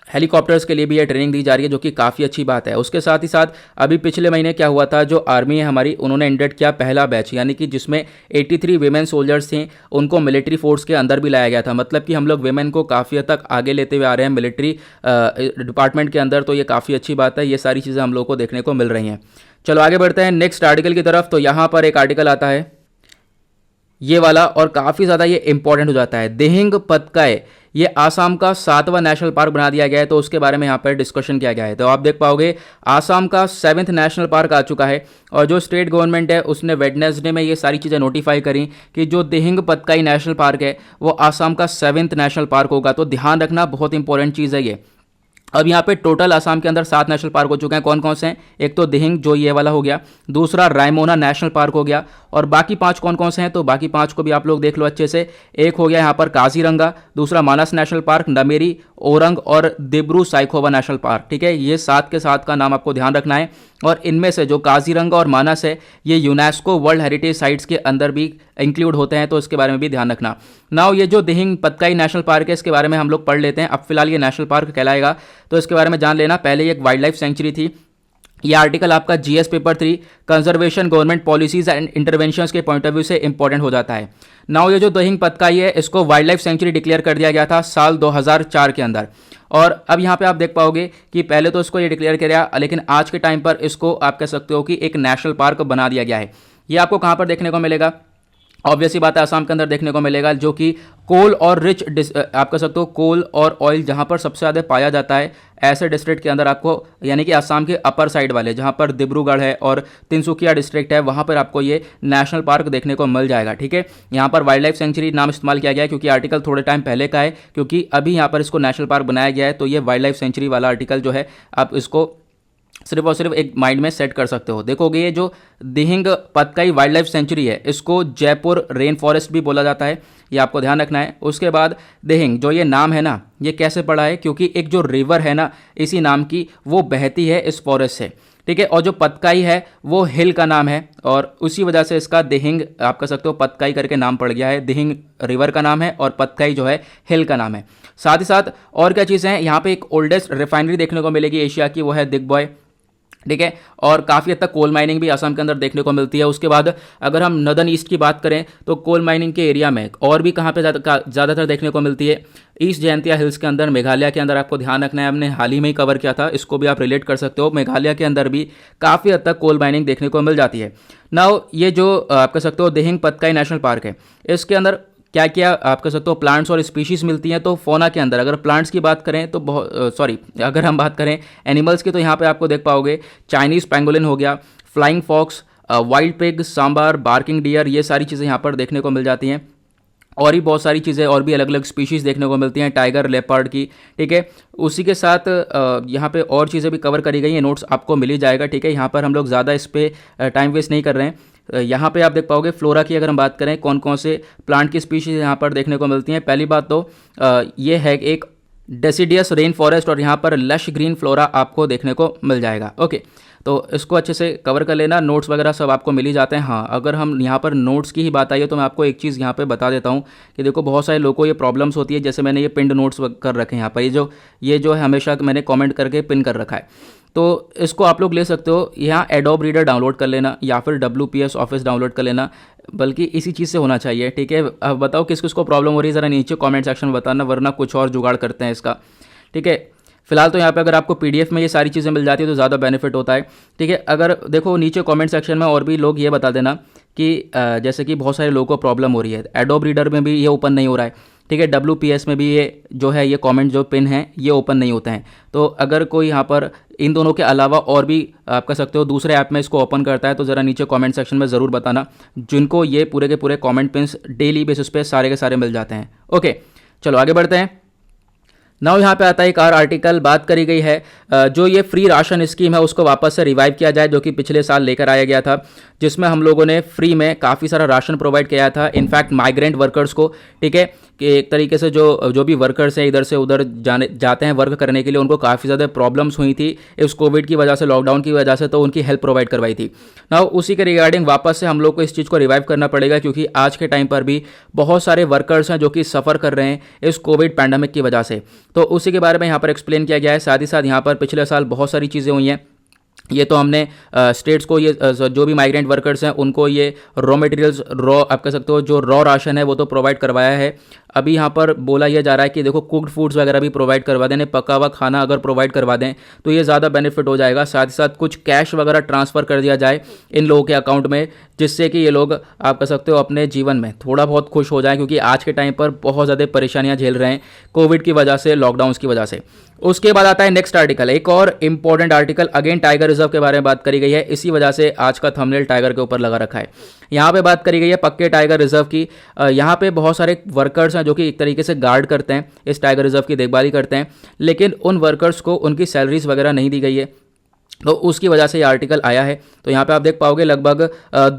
हेलीकॉप्टर्स के लिए भी ये ट्रेनिंग दी जा रही है, जो कि काफ़ी अच्छी बात है। उसके साथ ही साथ अभी पिछले महीने क्या हुआ था, जो आर्मी है हमारी, उन्होंने इंडेट किया पहला बैच, यानी कि जिसमें 83 वीमेन सोल्जर्स थे, उनको मिलिट्री फोर्स के अंदर भी लाया गया था। मतलब कि हम लोग वीमेन को काफ़ी हद तक आगे लेते हुए आ रहे हैं मिलिट्री डिपार्टमेंट के अंदर, तो ये काफ़ी अच्छी बात है। ये सारी चीज़ें हम लोग को देखने को मिल रही हैं। चलो आगे बढ़ते हैं नेक्स्ट आर्टिकल की तरफ। तो यहाँ पर एक आर्टिकल आता है ये वाला, और काफ़ी ज़्यादा ये इंपॉर्टेंट हो जाता है। दिहिंग पतकाई, ये आसाम का 7वां नेशनल पार्क बना दिया गया है, तो उसके बारे में यहाँ पर डिस्कशन किया गया है। तो आप देख पाओगे आसाम का 7th नेशनल पार्क आ चुका है, और जो स्टेट गवर्नमेंट है उसने वेडनेसडे में ये सारी चीज़ें नोटिफाई करी कि जो दिहिंग पतकाई नेशनल पार्क है वो आसाम का 7th नेशनल पार्क होगा। तो ध्यान रखना, बहुत इंपॉर्टेंट चीज़ है ये। अब यहाँ पे टोटल आसाम के अंदर 7 नेशनल पार्क हो चुके हैं। कौन कौन से हैं? एक तो दिहिंग जो ये वाला हो गया, दूसरा रायमोना नेशनल पार्क हो गया, और बाकी 5 कौन कौन से हैं तो बाकी 5 को भी आप लोग देख लो अच्छे से। एक हो गया यहाँ पर काजीरंगा, दूसरा मानस नेशनल पार्क, नमेरी, ओरंग और दिब्रू साइखोवा नेशनल पार्क, ठीक है। ये 7 के 7 का नाम आपको ध्यान रखना है। और इनमें से जो काजीरंगा और मानस है ये यूनेस्को वर्ल्ड हेरिटेज साइट्स के अंदर भी इंक्लूड होते हैं, तो इसके बारे में भी ध्यान रखना। नाउ ये जो दिहिंग पतकाई नेशनल पार्क है इसके बारे में हम लोग पढ़ लेते हैं। अब फिलहाल ये नेशनल पार्क कहलाएगा, तो इसके बारे में जान लेना। पहले ये एक वाइल्ड लाइफ सेंचुरी थी। ये आर्टिकल आपका GS paper 3 conservation government policies and interventions के पॉइंट ऑफ व्यू से इंपॉर्टेंट हो जाता है। नाउ ये जो दिहिंग पतकाई है इसको वाइल्ड लाइफ सेंचुरी डिक्लेयर कर दिया गया था साल 2004 के अंदर। और अब यहाँ पे आप देख पाओगे कि पहले तो इसको ये डिक्लेयर किया, लेकिन आज के टाइम पर इसको आप कह सकते हो कि एक नेशनल पार्क बना दिया गया है। ये आपको कहाँ पर देखने को मिलेगा? ऑब्वियस ही बात है, आसाम के अंदर देखने को मिलेगा, जो कि कोल और रिच आप कह सकते हो कोल और ऑयल जहां पर सबसे ज़्यादा पाया जाता है, ऐसे डिस्ट्रिक्ट के अंदर आपको, यानी कि आसाम के अपर साइड वाले जहां पर डिब्रूगढ़ है और तिनसुकिया डिस्ट्रिक्ट है, वहां पर आपको ये नेशनल पार्क देखने को मिल जाएगा, ठीक है। यहाँ पर वाइल्ड लाइफ सेंचुरी नाम इस्तेमाल किया गया है क्योंकि आर्टिकल थोड़े टाइम पहले का है, क्योंकि अभी यहाँ पर इसको नेशनल पार्क बनाया गया है। तो ये वाइल्ड लाइफ सेंचुरी वाला आर्टिकल जो है आप इसको सिर्फ और सिर्फ एक माइंड में सेट कर सकते हो। देखोगे ये जो दिहिंग पतकाई वाइल्ड लाइफ सेंचुरी है इसको जयपुर रेन फॉरेस्ट भी बोला जाता है, ये आपको ध्यान रखना है। उसके बाद दिहिंग जो ये नाम है ना, ये कैसे पड़ा है? क्योंकि एक जो रिवर है ना इसी नाम की, वो बहती है इस फॉरेस्ट से, ठीक है। और जो पतकाई है वो हिल का नाम है, और उसी वजह से इसका दिहिंग आप कह सकते हो पतकाई करके नाम पड़ गया है। दिहिंग रिवर का नाम है और पतकाई जो है हिल का नाम है। साथ ही साथ और क्या चीज़ें हैं, यहाँ पे एक ओल्डेस्ट रिफाइनरी देखने को मिलेगी एशिया की, वो है दिग्बॉय, ठीक है। और काफ़ी हद तक कोल माइनिंग भी असम के अंदर देखने को मिलती है। उसके बाद अगर हम नदर्न ईस्ट की बात करें तो कोल माइनिंग के एरिया में और भी कहाँ पे ज़्यादातर देखने को मिलती है? ईस्ट जयंतिया हिल्स के अंदर, मेघालय के अंदर। आपको ध्यान रखना है, हमने हाल ही में ही कवर किया था, इसको भी आप रिलेट कर सकते हो। मेघालय के अंदर भी काफ़ी हद तक कोल माइनिंग देखने को मिल जाती है। नाउ ये जो आप कह सकते हो दिहिंग पतकाई नेशनल पार्क है, इसके अंदर क्या क्या आप कह सकते हो प्लांट्स और स्पीशीज़ मिलती हैं। तो फोना के अंदर अगर प्लांट्स की बात करें तो अगर हम बात करें एनिमल्स की, तो यहाँ पे आपको देख पाओगे चाइनीज़ पेंगोलिन हो गया, flying fox, wild pig, sambar, barking deer, ये सारी चीज़ें यहाँ पर देखने को मिल जाती हैं। और भी बहुत सारी चीज़ें और भी अलग अलग स्पीशीज़ देखने को मिलती हैं, टाइगर, लेपर्ड की, ठीक है। उसी के साथ यहाँ पे और चीज़ें भी कवर करी गई हैं, नोट्स आपको मिल ही जाएगा, ठीक है। यहाँ पर हम लोग ज़्यादा इस पर टाइम वेस्ट नहीं कर रहे हैं। यहाँ पे आप देख पाओगे फ्लोरा की अगर हम बात करें, कौन कौन से प्लांट की स्पीशीज़ यहाँ पर देखने को मिलती हैं। पहली बात तो ये है एक डेसिडियस रेन फॉरेस्ट, और यहाँ पर लश ग्रीन फ्लोरा आपको देखने को मिल जाएगा। ओके, तो इसको अच्छे से कवर कर लेना, नोट्स वगैरह सब आपको मिल ही जाते हैं। हाँ, अगर हम यहाँ पर नोट्स की ही बात आई है तो मैं आपको एक चीज़ यहाँ पे बता देता हूँ कि देखो बहुत सारे लोगों को ये प्रॉब्लम्स होती है। जैसे मैंने ये पिंड नोट्स कर रखे हैं यहाँ पर, ये जो है हमेशा मैंने कमेंट करके पिन कर रखा है, तो इसको आप लोग ले सकते हो। यहाँ एडोब रीडर डाउनलोड कर लेना या फिर WPS ऑफिस डाउनलोड कर लेना, बल्कि इसी चीज़ से होना चाहिए, ठीक है। अब बताओ किस किस को प्रॉब्लम हो रही है, ज़रा नीचे कमेंट सेक्शन में बताना, वरना कुछ और जुगाड़ करते हैं इसका, ठीक है। फिलहाल तो यहाँ पे अगर आपको PDF में ये सारी चीज़ें मिल जाती है तो ज़्यादा बेनिफिट होता है, ठीक है। अगर देखो नीचे कमेंट सेक्शन में और भी लोग ये बता देना कि जैसे कि बहुत सारे लोगों को प्रॉब्लम हो रही है, एडोब रीडर में भी ये ओपन नहीं हो रहा है, ठीक है। WPS में भी ये जो है ये कमेंट जो पिन है ये ओपन नहीं होते हैं। तो अगर कोई यहाँ पर इन दोनों के अलावा और भी आप कह सकते हो दूसरे ऐप में इसको ओपन करता है तो ज़रा नीचे कमेंट सेक्शन में ज़रूर बताना, जिनको ये पूरे के पूरे कमेंट पिन्स डेली बेसिस पे सारे के सारे मिल जाते हैं। ओके, चलो आगे बढ़ते हैं। नाउ यहाँ पे आता है एक और आर्टिकल, बात करी गई है जो ये फ्री राशन स्कीम है उसको वापस से रिवाइव किया जाए, जो कि पिछले साल लेकर आया गया था, जिसमें हम लोगों ने फ्री में काफ़ी सारा राशन प्रोवाइड किया था इनफैक्ट माइग्रेंट वर्कर्स को। ठीक है, कि एक तरीके से जो भी वर्कर्स हैं इधर से उधर जाते हैं वर्क करने के लिए, उनको काफ़ी ज़्यादा प्रॉब्लम्स हुई थी इस कोविड की वजह से, लॉकडाउन की वजह से, तो उनकी हेल्प प्रोवाइड करवाई थी। नाउ उसी के रिगार्डिंग वापस से हम लोग को इस चीज़ को रिवाइव करना पड़ेगा, क्योंकि आज के टाइम पर भी बहुत सारे वर्कर्स हैं जो कि सफ़र कर रहे हैं इस कोविड पैंडमिक की वजह से। तो उसी के बारे में यहाँ पर एक्सप्लेन किया गया है। साथ ही साथ यहाँ पर पिछले साल बहुत सारी चीज़ें हुई हैं। ये तो हमने स्टेट्स को ये जो भी माइग्रेंट वर्कर्स हैं उनको ये रॉ मटेरियल्स, रॉ आप कह सकते हो जो रॉ राशन है वो तो प्रोवाइड करवाया है। अभी यहाँ पर बोला यह जा रहा है कि देखो कुक्ड फूड्स वगैरह भी प्रोवाइड करवा दें, पका हुआ खाना अगर प्रोवाइड करवा दें तो ये ज़्यादा बेनिफिट हो जाएगा। साथ ही साथ कुछ कैश वगैरह ट्रांसफ़र कर दिया जाए इन लोगों के अकाउंट में, जिससे कि ये लोग आप कह सकते हो अपने जीवन में थोड़ा बहुत खुश हो जाएं, क्योंकि आज के टाइम पर बहुत ज़्यादा परेशानियाँ झेल रहे हैं कोविड की वजह से, लॉकडाउन्स की वजह से। उसके बाद आता है नेक्स्ट आर्टिकल, एक और important article, again tiger reserve के बारे में बात करी गई है, इसी वजह से आज का थंबनेल टाइगर के ऊपर लगा रखा है। यहाँ पे बात करी गई है पक्के टाइगर रिजर्व की। यहाँ पे बहुत सारे वर्कर्स हैं जो कि एक तरीके से गार्ड करते हैं, इस टाइगर रिजर्व की देखभाली करते हैं, लेकिन उन वर्कर्स को उनकी सैलरीज वगैरह नहीं दी गई है, तो उसकी वजह से ये आर्टिकल आया है। तो यहाँ पे आप देख पाओगे लगभग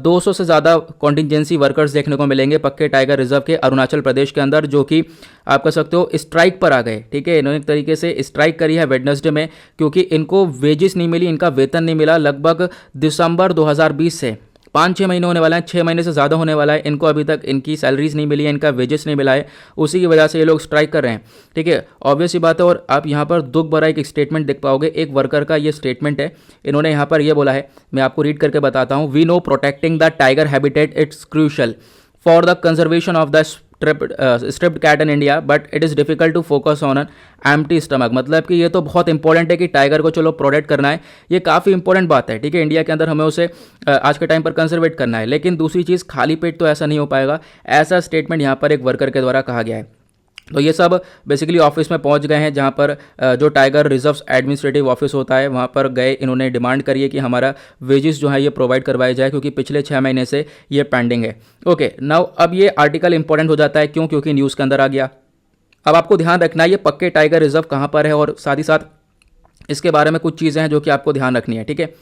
200 से ज़्यादा कॉन्टिजेंसी वर्कर्स देखने को मिलेंगे पक्के टाइगर रिजर्व के अरुणाचल प्रदेश के अंदर, जो कि आप कह सकते हो स्ट्राइक पर आ गए। ठीक है, इन्होंने एक तरीके से स्ट्राइक करी है वेडनेसडे में, क्योंकि इनको वेजेस नहीं मिली, इनका वेतन नहीं मिला लगभग दिसंबर 2020 से। 5-6 महीने होने वाला है, 6 महीने से ज़्यादा होने वाला है, इनको अभी तक इनकी सैलरीज नहीं मिली है, इनका वेजेस नहीं मिला है, उसी की वजह से ये लोग स्ट्राइक कर रहे हैं। ठीक है, ऑब्वियस ही बात है। और आप यहाँ पर दुख भरा एक स्टेटमेंट देख पाओगे, एक वर्कर का ये स्टेटमेंट है। इन्होंने यहाँ पर ये बोला है, मैं आपको रीड करके बताता हूँ। We know protecting the tiger habitat it's crucial for the conservation of the striped cat in India, but it is difficult to focus on an empty stomach. मतलब कि ये तो बहुत इंपॉर्टेंट है कि टाइगर को चलो प्रोटेक्ट करना है, ये काफ़ी इंपॉर्टेंट बात है। ठीक है, इंडिया के अंदर हमें उसे आज के टाइम पर कंजर्वेट करना है, लेकिन दूसरी चीज़ खाली पेट तो ऐसा नहीं हो पाएगा, ऐसा स्टेटमेंट यहाँ पर एक वर्कर के द्वारा कहा गया है। तो ये सब बेसिकली ऑफिस में पहुंच गए हैं, जहां पर जो टाइगर रिजर्व्स एडमिनिस्ट्रेटिव ऑफिस होता है वहां पर गए, इन्होंने डिमांड करी है कि हमारा वेजेस जो है ये प्रोवाइड करवाए जाए, क्योंकि पिछले 6 महीने से ये पेंडिंग है। ओके, नाउ अब ये आर्टिकल इंपॉर्टेंट हो जाता है, क्यों? क्योंकि न्यूज़ के अंदर आ गया। अब आपको ध्यान रखना है ये पक्के टाइगर रिजर्व कहाँ पर है, और साथ ही साथ इसके बारे में कुछ चीज़ें हैं जो कि आपको ध्यान रखनी है। ठीक है,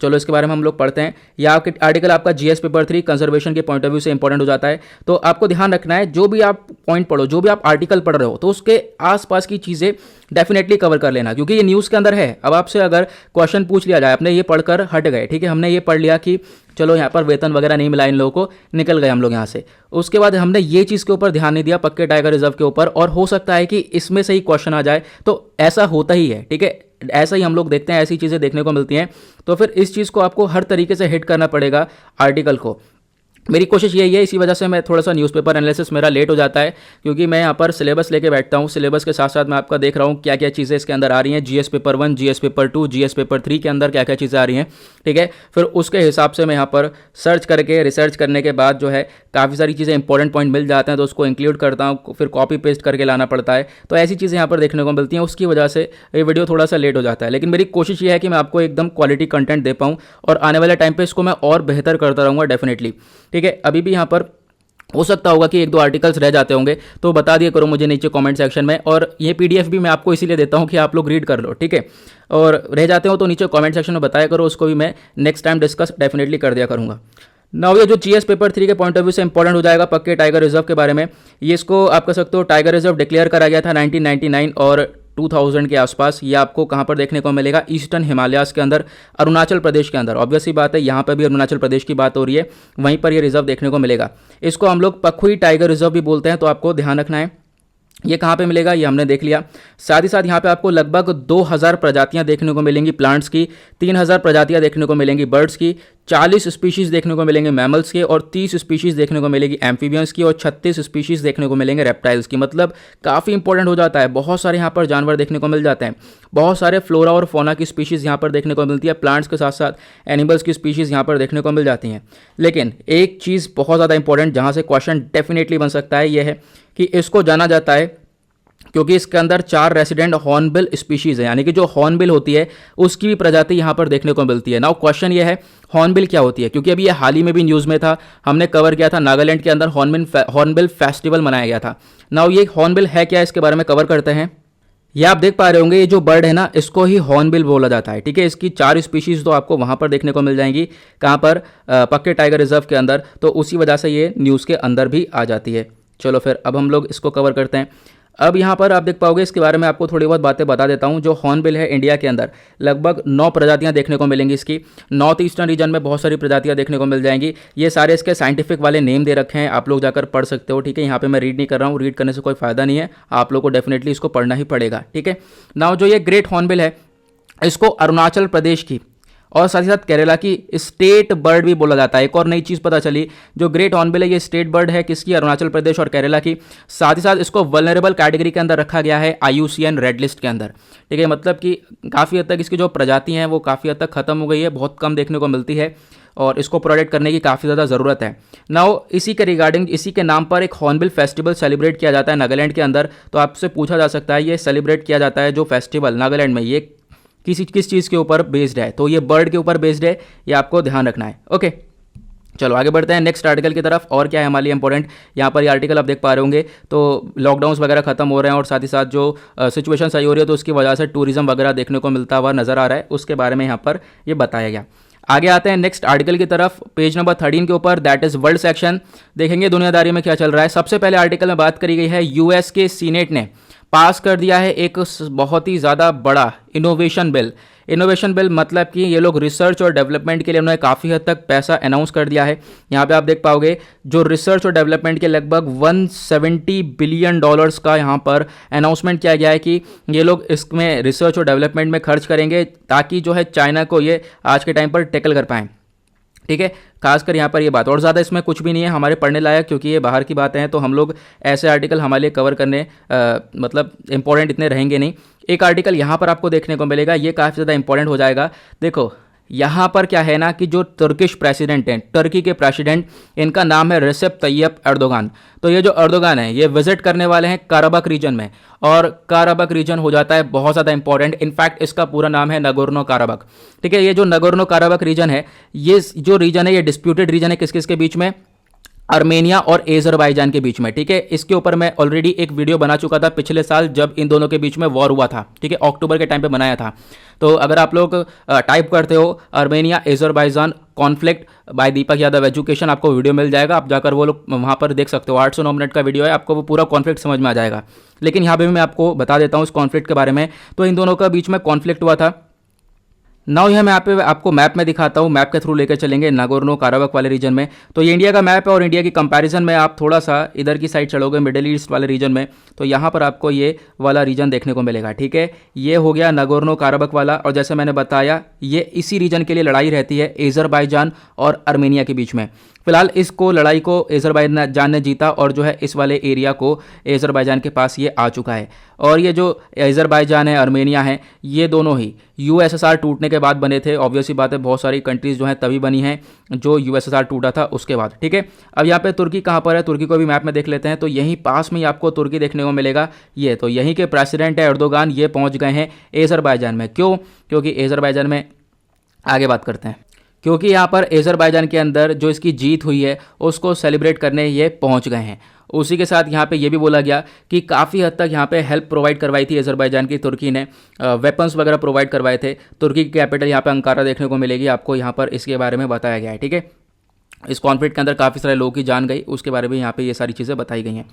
चलो इसके बारे में हम लोग पढ़ते हैं। यह आर्टिकल आपका जीएस पेपर 3 कंजर्वेशन के पॉइंट ऑफ व्यू से इंपॉर्टेंट हो जाता है। तो आपको ध्यान रखना है, जो भी आप पॉइंट पढ़ो, जो भी आप आर्टिकल पढ़ रहे हो, तो उसके आसपास की चीज़ें डेफिनेटली कवर कर लेना, क्योंकि ये न्यूज़ के अंदर है। अब आपसे अगर क्वेश्चन पूछ लिया जाए, आपने ये पढ़कर हट गए, ठीक है, हमने ये पढ़ लिया कि चलो यहाँ पर वेतन वगैरह नहीं मिला इन लोगों को, निकल गए हम लोग यहाँ से, उसके बाद हमने ये चीज़ के ऊपर ध्यान नहीं दिया पक्के टाइगर रिजर्व के ऊपर, और हो सकता है कि इसमें से ही क्वेश्चन आ जाए, तो ऐसा होता ही है। ठीक है, ऐसा ही हम लोग देखते हैं, ऐसी चीज़ें देखने को मिलती हैं। तो फिर इस चीज़ को आपको हर तरीके से हिट करना पड़ेगा आर्टिकल को। मेरी कोशिश यही है, इसी वजह से मैं थोड़ा सा न्यूज़पेपर एनालिसिस मेरा लेट हो जाता है, क्योंकि मैं यहाँ पर सिलेबस लेके बैठता हूँ। सिलेबस के साथ साथ मैं आपका देख रहा हूँ क्या क्या चीज़ें इसके अंदर आ रही हैं, GS paper 1, GS paper 2, GS paper 3 के अंदर क्या क्या चीज़ें आ रही हैं। ठीक है, फिर उसके हिसाब से मैं यहाँ पर सर्च करके, रिसर्च करने के बाद जो है काफ़ी सारी चीज़ें इंपॉर्टेंट पॉइंट मिल जाते हैं, तो उसको इंक्लूड करता हूँ, फिर कॉपी पेस्ट करके लाना पड़ता है। तो ऐसी चीज़ें यहाँ पर देखने को मिलती हैं, उसकी वजह से ये वीडियो थोड़ा सा लेट हो जाता है। लेकिन मेरी कोशिश ये है कि मैं आपको एकदम क्वालिटी कंटेंट दे पाऊँ, और आने वाले टाइम पर इसको मैं और बेहतर करता रहूँगा डेफिनेटली। ठीक है, अभी भी यहाँ पर हो सकता होगा कि 1-2 आर्टिकल्स रह जाते होंगे, तो बता दिया करो मुझे नीचे कमेंट सेक्शन में, और ये पीडीएफ भी मैं आपको इसीलिए देता हूँ कि आप लोग रीड कर लो। ठीक है, और रह जाते हो तो नीचे कमेंट सेक्शन में बताया करो, उसको भी मैं नेक्स्ट टाइम डिस्कस डेफिनेटली कर दिया करूँगा। नाउ ये जो जीएस पेपर 3 के पॉइंट ऑफ व्यू से इंपॉर्टेंट हो जाएगा पक्के टाइगर रिजर्व के बारे में। ये इसको आप कह सकते हो टाइगर रिजर्व डिक्लेयर करा गया था 1999 और 2000 के आसपास। ये आपको कहाँ पर देखने को मिलेगा? ईस्टर्न हिमालयाज के अंदर, अरुणाचल प्रदेश के अंदर। ऑब्वियसली बात है, यहाँ पर भी अरुणाचल प्रदेश की बात हो रही है, वहीं पर ये रिजर्व देखने को मिलेगा। इसको हम लोग पखुई टाइगर रिजर्व भी बोलते हैं, तो आपको ध्यान रखना है ये कहाँ पे मिलेगा, ये हमने देख लिया। साथ ही साथ यहाँ पे आपको लगभग 2000 प्रजातियाँ देखने को मिलेंगी प्लांट्स की, 3000 प्रजातियाँ देखने को मिलेंगी बर्ड्स की, 40 स्पीशीज़ देखने को मिलेंगे मैमल्स के, और 30 स्पीशीज़ देखने को मिलेगी एम्फीबियंस की, और 36 स्पीशीज़ देखने को मिलेंगे रेप्टाइल्स की। मतलब काफ़ी इंपॉर्टेंट हो जाता है, बहुत सारे यहाँ पर जानवर देखने को मिल जाते हैं, बहुत सारे फ्लोरा और फोना की स्पीशीज़ यहाँ पर देखने को मिलती है। प्लांट्स के साथ साथ एनिमल्स की स्पीशीज़ यहाँ पर देखने को मिल जाती हैं। लेकिन एक चीज़ बहुत ज़्यादा इंपॉर्टेंट, जहाँ से क्वेश्चन डेफिनेटली बन सकता है, यह है कि इसको जाना जाता है क्योंकि इसके अंदर 4 रेसिडेंट हॉर्नबिल स्पीशीज़ है, यानी कि जो हॉर्नबिल होती है उसकी भी प्रजाति यहाँ पर देखने को मिलती है। नाउ क्वेश्चन ये है हॉर्नबिल क्या होती है, क्योंकि अभी ये हाल ही में भी न्यूज़ में था, हमने कवर किया था, नागालैंड के अंदर हॉर्नबिल फेस्टिवल मनाया गया था। नाउ ये हॉर्नबिल है क्या, इसके बारे में कवर करते हैं। ये आप देख पा रहे होंगे, ये जो बर्ड है ना, इसको ही हॉर्नबिल बोला जाता है। ठीक है, इसकी 4 स्पीशीज़ तो आपको वहाँ पर देखने को मिल जाएंगी, कहाँ पर, पक्के टाइगर रिजर्व के अंदर। तो उसी वजह से ये न्यूज़ के अंदर भी आ जाती है। चलो फिर अब हम लोग इसको कवर करते हैं। अब यहाँ पर आप देख पाओगे, इसके बारे में आपको थोड़ी बहुत बातें बता देता हूँ। जो हॉर्नबिल है, इंडिया के अंदर लगभग 9 प्रजातियाँ देखने को मिलेंगी इसकी। नॉर्थ ईस्टर्न रीजन में बहुत सारी प्रजातियाँ देखने को मिल जाएंगी। ये सारे इसके साइंटिफिक वाले नेम दे रखे हैं, आप लोग जाकर पढ़ सकते हो। ठीक है, यहाँ पे मैं रीड नहीं कर रहा हूँ, रीड करने से कोई फायदा नहीं है, आप लोग को डेफिनेटली इसको पढ़ना ही पड़ेगा। ठीक है, नाउ जो ये ग्रेट हॉर्नबिल है, इसको अरुणाचल प्रदेश की और साथ ही साथ केरला की स्टेट बर्ड भी बोला जाता है। एक और नई चीज़ पता चली, जो ग्रेट हॉर्नबिल है, ये स्टेट बर्ड है किसकी, अरुणाचल प्रदेश और केरला की। साथ ही साथ इसको वल्नरेबल कैटेगरी के अंदर रखा गया है, IUCN रेड लिस्ट के अंदर। ठीक है, मतलब कि काफ़ी हद तक इसकी जो प्रजाति हैं वो काफ़ी हद तक खत्म हो गई है, बहुत कम देखने को मिलती है और इसको प्रोटेक्ट करने की काफ़ी ज़्यादा ज़रूरत है। नाउ इसी के रिगार्डिंग, इसी के नाम पर एक हॉर्नबिल फेस्टिवल सेलिब्रेट किया जाता है नागालैंड के अंदर। तो आपसे पूछा जा सकता है, ये सेलिब्रेट किया जाता है जो फेस्टिवल नागालैंड में, ये किस चीज़ के ऊपर बेस्ड है? तो ये बर्ड के ऊपर बेस्ड है, ये आपको ध्यान रखना है। ओके, चलो आगे बढ़ते हैं नेक्स्ट आर्टिकल की तरफ। और क्या है हमारे लिए इंपॉर्टेंट, यहाँ पर ये आर्टिकल आप देख पा रहे होंगे। तो लॉकडाउन्स वगैरह खत्म हो रहे हैं और साथ ही साथ जो सिचुएशन सही हो रही है, तो उसकी वजह से टूरिज्म वगैरह देखने को मिलता हुआ नजर आ रहा है, उसके बारे में यहाँ पर ये बताया गया। आगे आते हैं नेक्स्ट आर्टिकल की तरफ, पेज नंबर 13 के ऊपर, दैट इज वर्ल्ड सेक्शन। देखेंगे दुनियादारी में क्या चल रहा है। सबसे पहले आर्टिकल में बात करी गई है, US के सीनेट ने पास कर दिया है एक बहुत ही ज़्यादा बड़ा इनोवेशन बिल। इनोवेशन बिल मतलब कि ये लोग रिसर्च और डेवलपमेंट के लिए उन्होंने काफ़ी हद तक पैसा अनाउंस कर दिया है। यहाँ पे आप देख पाओगे, जो रिसर्च और डेवलपमेंट के लगभग 170 बिलियन डॉलर्स का यहाँ पर अनाउंसमेंट किया गया है कि ये लोग इसमें रिसर्च और डेवलपमेंट में खर्च करेंगे, ताकि जो है चाइना को ये आज के टाइम पर टैकल कर पाएँ। ठीक है, खासकर यहाँ पर ये बात, और ज़्यादा इसमें कुछ भी नहीं है हमारे पढ़ने लायक, क्योंकि ये बाहर की बातें हैं, तो हम लोग ऐसे आर्टिकल हमारे लिए कवर करने मतलब इंपॉर्टेंट इतने रहेंगे नहीं। एक आर्टिकल यहाँ पर आपको देखने को मिलेगा, ये काफ़ी ज़्यादा इंपॉर्टेंट हो जाएगा। देखो यहाँ पर क्या है ना, कि जो तुर्किश प्रेसिडेंट हैं, टर्की के प्रेसिडेंट, इनका नाम है रेसेप तैयप एर्दोगान। तो ये जो एर्दोगान है, ये विजिट करने वाले हैं काराबक रीजन में, और काराबक रीजन हो जाता है बहुत ज़्यादा इंपॉर्टेंट। इनफैक्ट इसका पूरा नाम है नगोर्नो काराबक। ठीक है, ये जो नगोर्नो काराबक रीजन है, ये जो रीजन है, ये डिस्प्यूटेड रीजन है किस किस के बीच में, आर्मेनिया और एजरबाईजान के बीच में। ठीक है, इसके ऊपर मैं ऑलरेडी एक वीडियो बना चुका था पिछले साल, जब इन दोनों के बीच में वॉर हुआ था। ठीक है, अक्टूबर के टाइम पे बनाया था। तो अगर आप लोग टाइप करते हो आर्मेनिया एजरबाईजान कॉन्फ्लिक्ट बाय दीपक यादव एजुकेशन, आपको वीडियो मिल जाएगा, आप जाकर वो लोग वहाँ पर देख सकते हो। 8 से 9 मिनट का वीडियो है, आपको वो पूरा कॉन्फ्लिक्ट समझ में आ जाएगा। लेकिन यहाँ पे मैं आपको बता देता हूँ इस कॉन्फ्लिक्ट के बारे में। तो इन दोनों का बीच में कॉन्फ्लिक्ट हुआ था। नाउ यह मैं यहाँ पे आपको मैप में दिखाता हूँ, मैप के थ्रू लेकर चलेंगे नागोर्नो काराबक वाले रीजन में। तो ये इंडिया का मैप है, और इंडिया की कंपैरिजन में आप थोड़ा सा इधर की साइड चलोगे, मिडिल ईस्ट वाले रीजन में, तो यहाँ पर आपको ये वाला रीजन देखने को मिलेगा। ठीक है, ये हो गया नागोर्नो काराबक वाला, और जैसे मैंने बताया, ये इसी रीजन के लिए लड़ाई रहती है एजरबाईजान और आर्मेनिया के बीच में। फिलहाल इसको लड़ाई को एजरबाईजान ने जीता, और जो है इस वाले एरिया को एजरबाईजान के पास ये आ चुका है। और ये जो एजरबाईजान है, आर्मेनिया है, ये दोनों ही USSR टूटने के बाद बने थे। ऑब्वियसली बात है, बहुत सारी कंट्रीज जो हैं तभी बनी हैं जो USSR टूटा था उसके बाद। ठीक है, अब यहाँ पे तुर्की कहाँ पर है, तुर्की को भी मैप में देख लेते हैं। तो यहीं पास में ही आपको तुर्की देखने को मिलेगा। ये तो यहीं के प्रेसिडेंट है एर्दोगान, ये पहुँच गए हैं एजरबाईजान में। क्यों? क्योंकि एजरबाईजान में, आगे बात करते हैं, क्योंकि यहाँ पर एजरबाईजान के अंदर जो इसकी जीत हुई है उसको सेलिब्रेट करने ये पहुँच गए हैं। उसी के साथ यहाँ पे ये भी बोला गया कि काफ़ी हद तक यहाँ पे हेल्प प्रोवाइड करवाई थी एजरबाईजान की तुर्की ने, वेपन्स वगैरह प्रोवाइड करवाए थे। तुर्की की कैपिटल यहाँ पे अंकारा देखने को मिलेगी आपको, यहाँ पर इसके बारे में बताया गया है। ठीक है, इस कॉन्फ्लिक्ट के अंदर काफ़ी सारे लोगों की जान गई, उसके बारे में यहाँ पे ये सारी चीज़ें बताई गई हैं।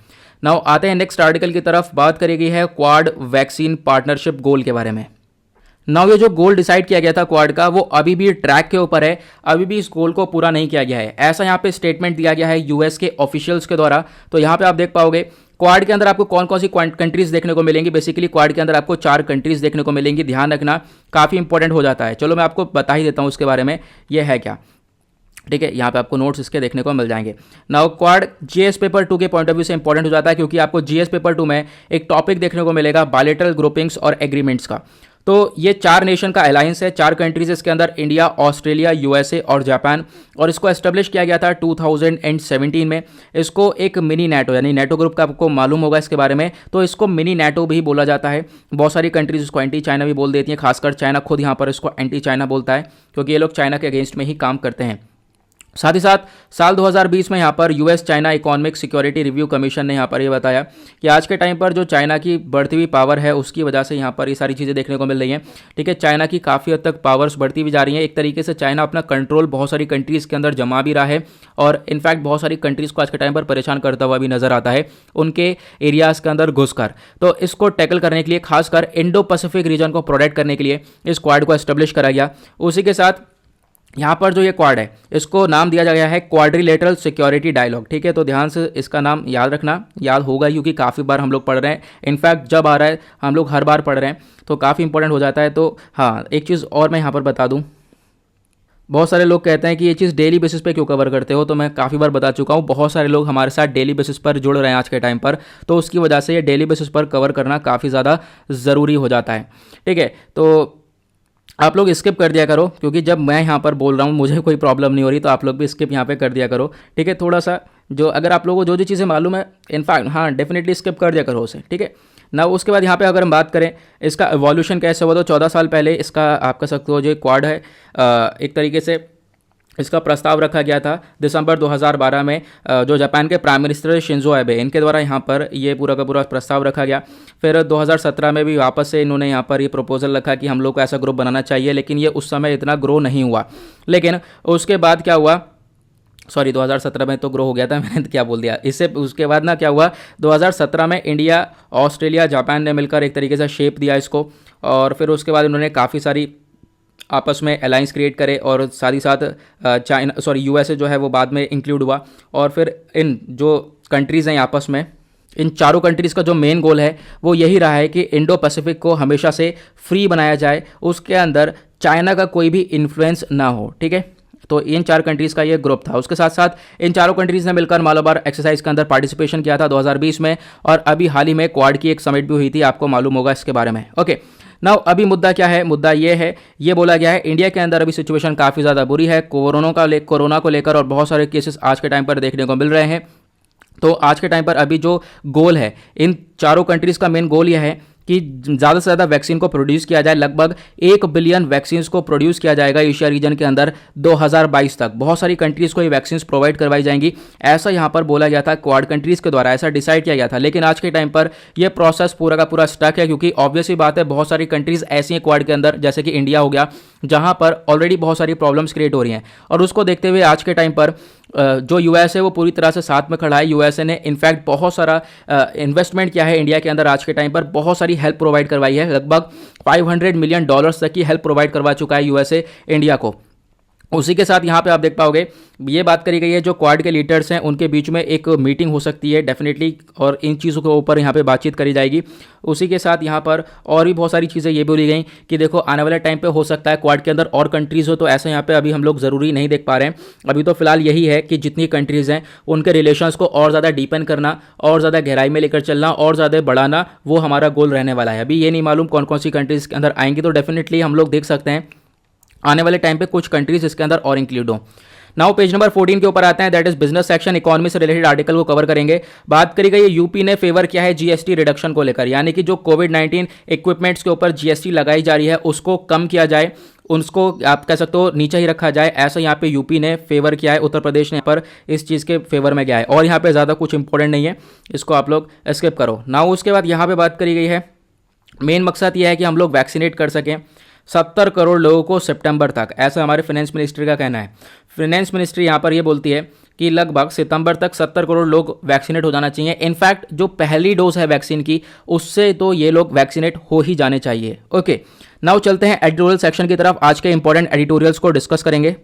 नाउ आते हैं नेक्स्ट आर्टिकल की तरफ, बात करी गई है क्वाड वैक्सीन पार्टनरशिप गोल के बारे में। नाउ ये जो गोल डिसाइड किया गया था क्वाड का, वो अभी भी ट्रैक के ऊपर है, अभी भी इस गोल को पूरा नहीं किया गया है, ऐसा यहाँ पे स्टेटमेंट दिया गया है US के ऑफिशियल्स के द्वारा। तो यहाँ पे आप देख पाओगे क्वाड के अंदर आपको कौन कौन सी कंट्रीज देखने को मिलेंगी। बेसिकली क्वाड के अंदर आपको 4 कंट्रीज देखने को मिलेंगी, ध्यान रखना, काफ़ी इंपॉर्टेंट हो जाता है। चलो मैं आपको बता ही देता हूँ उसके बारे में, ये है क्या। ठीक है, यहाँ पे आपको नोट्स इसके देखने को मिल जाएंगे। नाउ क्वाड GS पेपर 2 के पॉइंट ऑफ व्यू से इंपॉर्टेंट हो जाता है, क्योंकि आपको GS पेपर 2 में एक टॉपिक देखने को मिलेगा बायलैटरल ग्रुपिंग्स और एग्रीमेंट्स का। तो ये 4 नेशन का अलायंस है, 4 कंट्रीज इसके अंदर, इंडिया, ऑस्ट्रेलिया, USA और जापान, और इसको एस्टेब्लिश किया गया था 2017 में। इसको एक मिनी नेटो, यानी नेटो ग्रुप का आपको मालूम होगा इसके बारे में, तो इसको मिनी नेटो भी बोला जाता है। बहुत सारी कंट्रीज इसको एंटी चाइना भी बोल देती हैं, खासकर चाइना खुद यहाँ पर इसको एंटी चाइना बोलता है, क्योंकि ये लोग चाइना के अगेंस्ट में ही काम करते हैं। साथ ही साथ साल 2020 में यहाँ पर US China economic security review commission ने यहाँ पर ये बताया कि आज के टाइम पर जो चाइना की बढ़ती हुई पावर है उसकी वजह से यहाँ पर ये सारी चीज़ें देखने को मिल रही हैं। ठीक है, चाइना की काफ़ी हद तक पावर्स बढ़ती भी जा रही हैं। एक तरीके से चाइना अपना कंट्रोल बहुत सारी कंट्रीज़ के अंदर जमा भी रहा है और इनफैक्ट बहुत सारी कंट्रीज़ को आज के टाइम पर परेशान करता हुआ भी नजर आता है उनके एरियाज़ के अंदर घुसकर। तो इसको टैकल करने के लिए, खासकर इंडो पैसिफिक रीजन को प्रोटेक्ट करने के लिए इस क्वाड को एस्टेब्लिश करा गया। उसी के साथ यहाँ पर जो ये क्वाड है इसको नाम दिया गया है क्वाड्रिलेटरल सिक्योरिटी डायलॉग। ठीक है, तो ध्यान से इसका नाम याद रखना, याद होगा क्योंकि काफ़ी बार हम लोग पढ़ रहे हैं। इनफैक्ट जब आ रहा है हम लोग हर बार पढ़ रहे हैं तो काफ़ी इंपॉर्टेंट हो जाता है। तो हाँ, एक चीज़ और मैं यहाँ पर बता दूँ, बहुत सारे लोग कहते हैं कि ये चीज़ डेली बेसिस पे क्यों कवर करते हो, तो मैं काफ़ी बार बता चुका हूँ। बहुत सारे लोग हमारे साथ डेली बेसिस पर जुड़ रहे हैं आज के टाइम पर, तो उसकी वजह से ये डेली बेसिस पर कवर करना काफ़ी ज़्यादा ज़रूरी हो जाता है। ठीक है, तो आप लोग स्किप कर दिया करो क्योंकि जब मैं यहाँ पर बोल रहा हूँ मुझे कोई प्रॉब्लम नहीं हो रही, तो आप लोग भी स्किप यहाँ पे कर दिया करो। ठीक है, थोड़ा सा जो अगर आप लोगों को जो जो चीज़ें मालूम है इनफैक्ट हाँ डेफिनेटली स्किप कर दिया करो उसे। ठीक है ना, उसके बाद यहाँ पे अगर हम बात करें इसका एवोल्यूशन कैसे हुआ, तो 14 साल पहले इसका आप कह सकते हो जो क्वाड है एक तरीके से इसका प्रस्ताव रखा गया था दिसंबर 2012 में। जो जापान के प्राइम मिनिस्टर शिंजो एबे इनके द्वारा यहाँ पर ये पूरा का पूरा प्रस्ताव रखा गया। फिर 2017 में भी वापस से इन्होंने यहाँ पर ये प्रपोजल रखा कि हम लोग को ऐसा ग्रुप बनाना चाहिए, लेकिन ये उस समय इतना ग्रो नहीं हुआ। लेकिन उसके बाद क्या हुआ, सॉरी 2017 में तो ग्रो हो गया था, मैंने क्या बोल दिया इससे। उसके बाद ना क्या हुआ, 2017 में इंडिया, ऑस्ट्रेलिया, जापान ने मिलकर एक तरीके से शेप दिया इसको, और फिर उसके बाद उन्होंने काफ़ी सारी आपस में अलायंस क्रिएट करे और साथ ही साथ यूएसए जो है वो बाद में इंक्लूड हुआ। और फिर इन जो कंट्रीज़ हैं आपस में, इन चारों कंट्रीज़ का जो मेन गोल है वो यही रहा है कि इंडो पैसिफिक को हमेशा से फ्री बनाया जाए, उसके अंदर चाइना का कोई भी इन्फ्लुएंस ना हो। ठीक है, तो इन 4 कंट्रीज़ का ये ग्रुप था। उसके साथ साथ इन चारों कंट्रीज़ ने मिलकर मालाबार एक्सरसाइज के अंदर पार्टिसिपेशन किया था 2020 में, और अभी हाल ही में क्वाड की एक समिट भी हुई थी, आपको मालूम होगा इसके बारे में। ओके नाउ, अभी मुद्दा क्या है, मुद्दा ये है, ये बोला गया है इंडिया के अंदर अभी सिचुएशन काफ़ी ज़्यादा बुरी है कोरोना को लेकर, और बहुत सारे केसेस आज के टाइम पर देखने को मिल रहे हैं। तो आज के टाइम पर अभी जो गोल है इन चारों कंट्रीज़ का मेन गोल यह है कि ज़्यादा से ज़्यादा वैक्सीन को प्रोड्यूस किया जाए। लगभग 1 बिलियन वैक्सीन को प्रोड्यूस किया जाएगा एशिया रीजन के अंदर 2022 तक। बहुत सारी कंट्रीज़ को ये वैक्सीन प्रोवाइड करवाई जाएंगी, ऐसा यहाँ पर बोला गया था क्वाड कंट्रीज़ के द्वारा, ऐसा डिसाइड किया गया था। लेकिन आज के टाइम पर यह प्रोसेस पूरा का पूरा स्टक है, क्योंकि ऑब्वियस ही बात है बहुत सारी कंट्रीज़ ऐसी हैं क्वाड के अंदर, जैसे कि इंडिया हो गया, जहाँ पर ऑलरेडी बहुत सारी प्रॉब्लम्स क्रिएट हो रही हैं। और उसको देखते हुए आज के टाइम पर जो यूएस है वो पूरी तरह से साथ में खड़ा है। यूएसए ने इनफैक्ट बहुत सारा इन्वेस्टमेंट किया है इंडिया के अंदर, आज के टाइम पर बहुत सारी हेल्प प्रोवाइड करवाई है। लगभग $500 मिलियन तक की हेल्प प्रोवाइड करवा चुका है यूएसए इंडिया को। उसी के साथ यहाँ पे आप देख पाओगे ये बात करी गई है जो क्वाड के लीडर्स हैं उनके बीच में एक मीटिंग हो सकती है डेफिनेटली, और इन चीज़ों के ऊपर यहाँ पे बातचीत करी जाएगी। उसी के साथ यहाँ पर और भी बहुत सारी चीज़ें ये बोली गई कि देखो आने वाले टाइम पे हो सकता है क्वाड के अंदर और कंट्रीज़ हो, तो ऐसा यहाँ पे अभी हम लोग ज़रूरी नहीं देख पा रहे हैं। अभी तो फिलहाल यही है कि जितनी कंट्रीज़ हैं उनके रिलेशंस को और ज़्यादा डीपन करना, और ज़्यादा गहराई में लेकर चलना, और ज़्यादा बढ़ाना, वो हमारा गोल रहने वाला है। अभी ये नहीं मालूम कौन कौन सी कंट्रीज़ के अंदर आएंगी, तो डेफिनेटली हम लोग देख सकते हैं आने वाले टाइम पे कुछ कंट्रीज इसके अंदर और इंक्लूड हो। नाउ पेज नंबर 14 के ऊपर आते हैं, that is business section, economy से रिलेटेड आर्टिकल को कवर करेंगे। बात करी गई यूपी ने फेवर किया है जीएसटी रिडक्शन को लेकर, यानी कि जो कोविड-19 इक्विपमेंट्स के ऊपर जीएसटी लगाई जा रही है उसको कम किया जाए, उसको आप कह सकते हो नीचे ही रखा जाए, ऐसा यहाँ पे यूपी ने फेवर किया है। उत्तर प्रदेश ने पर इस चीज़ के फेवर में गया है, और यहाँ पे ज़्यादा कुछ इंपॉर्टेंट नहीं है, इसको आप लोग स्किप करो। नाउ उसके बाद यहाँ पे बात करी गई है, मेन मकसद यह है कि हम लोग वैक्सीनेट कर सकें 70 करोड़ लोगों को सितंबर तक, ऐसा हमारे फाइनेंस मिनिस्ट्री का कहना है। फाइनेंस मिनिस्ट्री यहाँ पर ये बोलती है कि लगभग सितंबर तक 70 करोड़ लोग वैक्सीनेट हो जाना चाहिए। इनफैक्ट जो पहली डोज है वैक्सीन की उससे तो ये लोग वैक्सीनेट हो ही जाने चाहिए। ओके नाउ चलते हैं एडिटोरियल सेक्शन की तरफ, आज के इंपॉर्टेंट एडिटोरियल्स को डिस्कस करेंगे।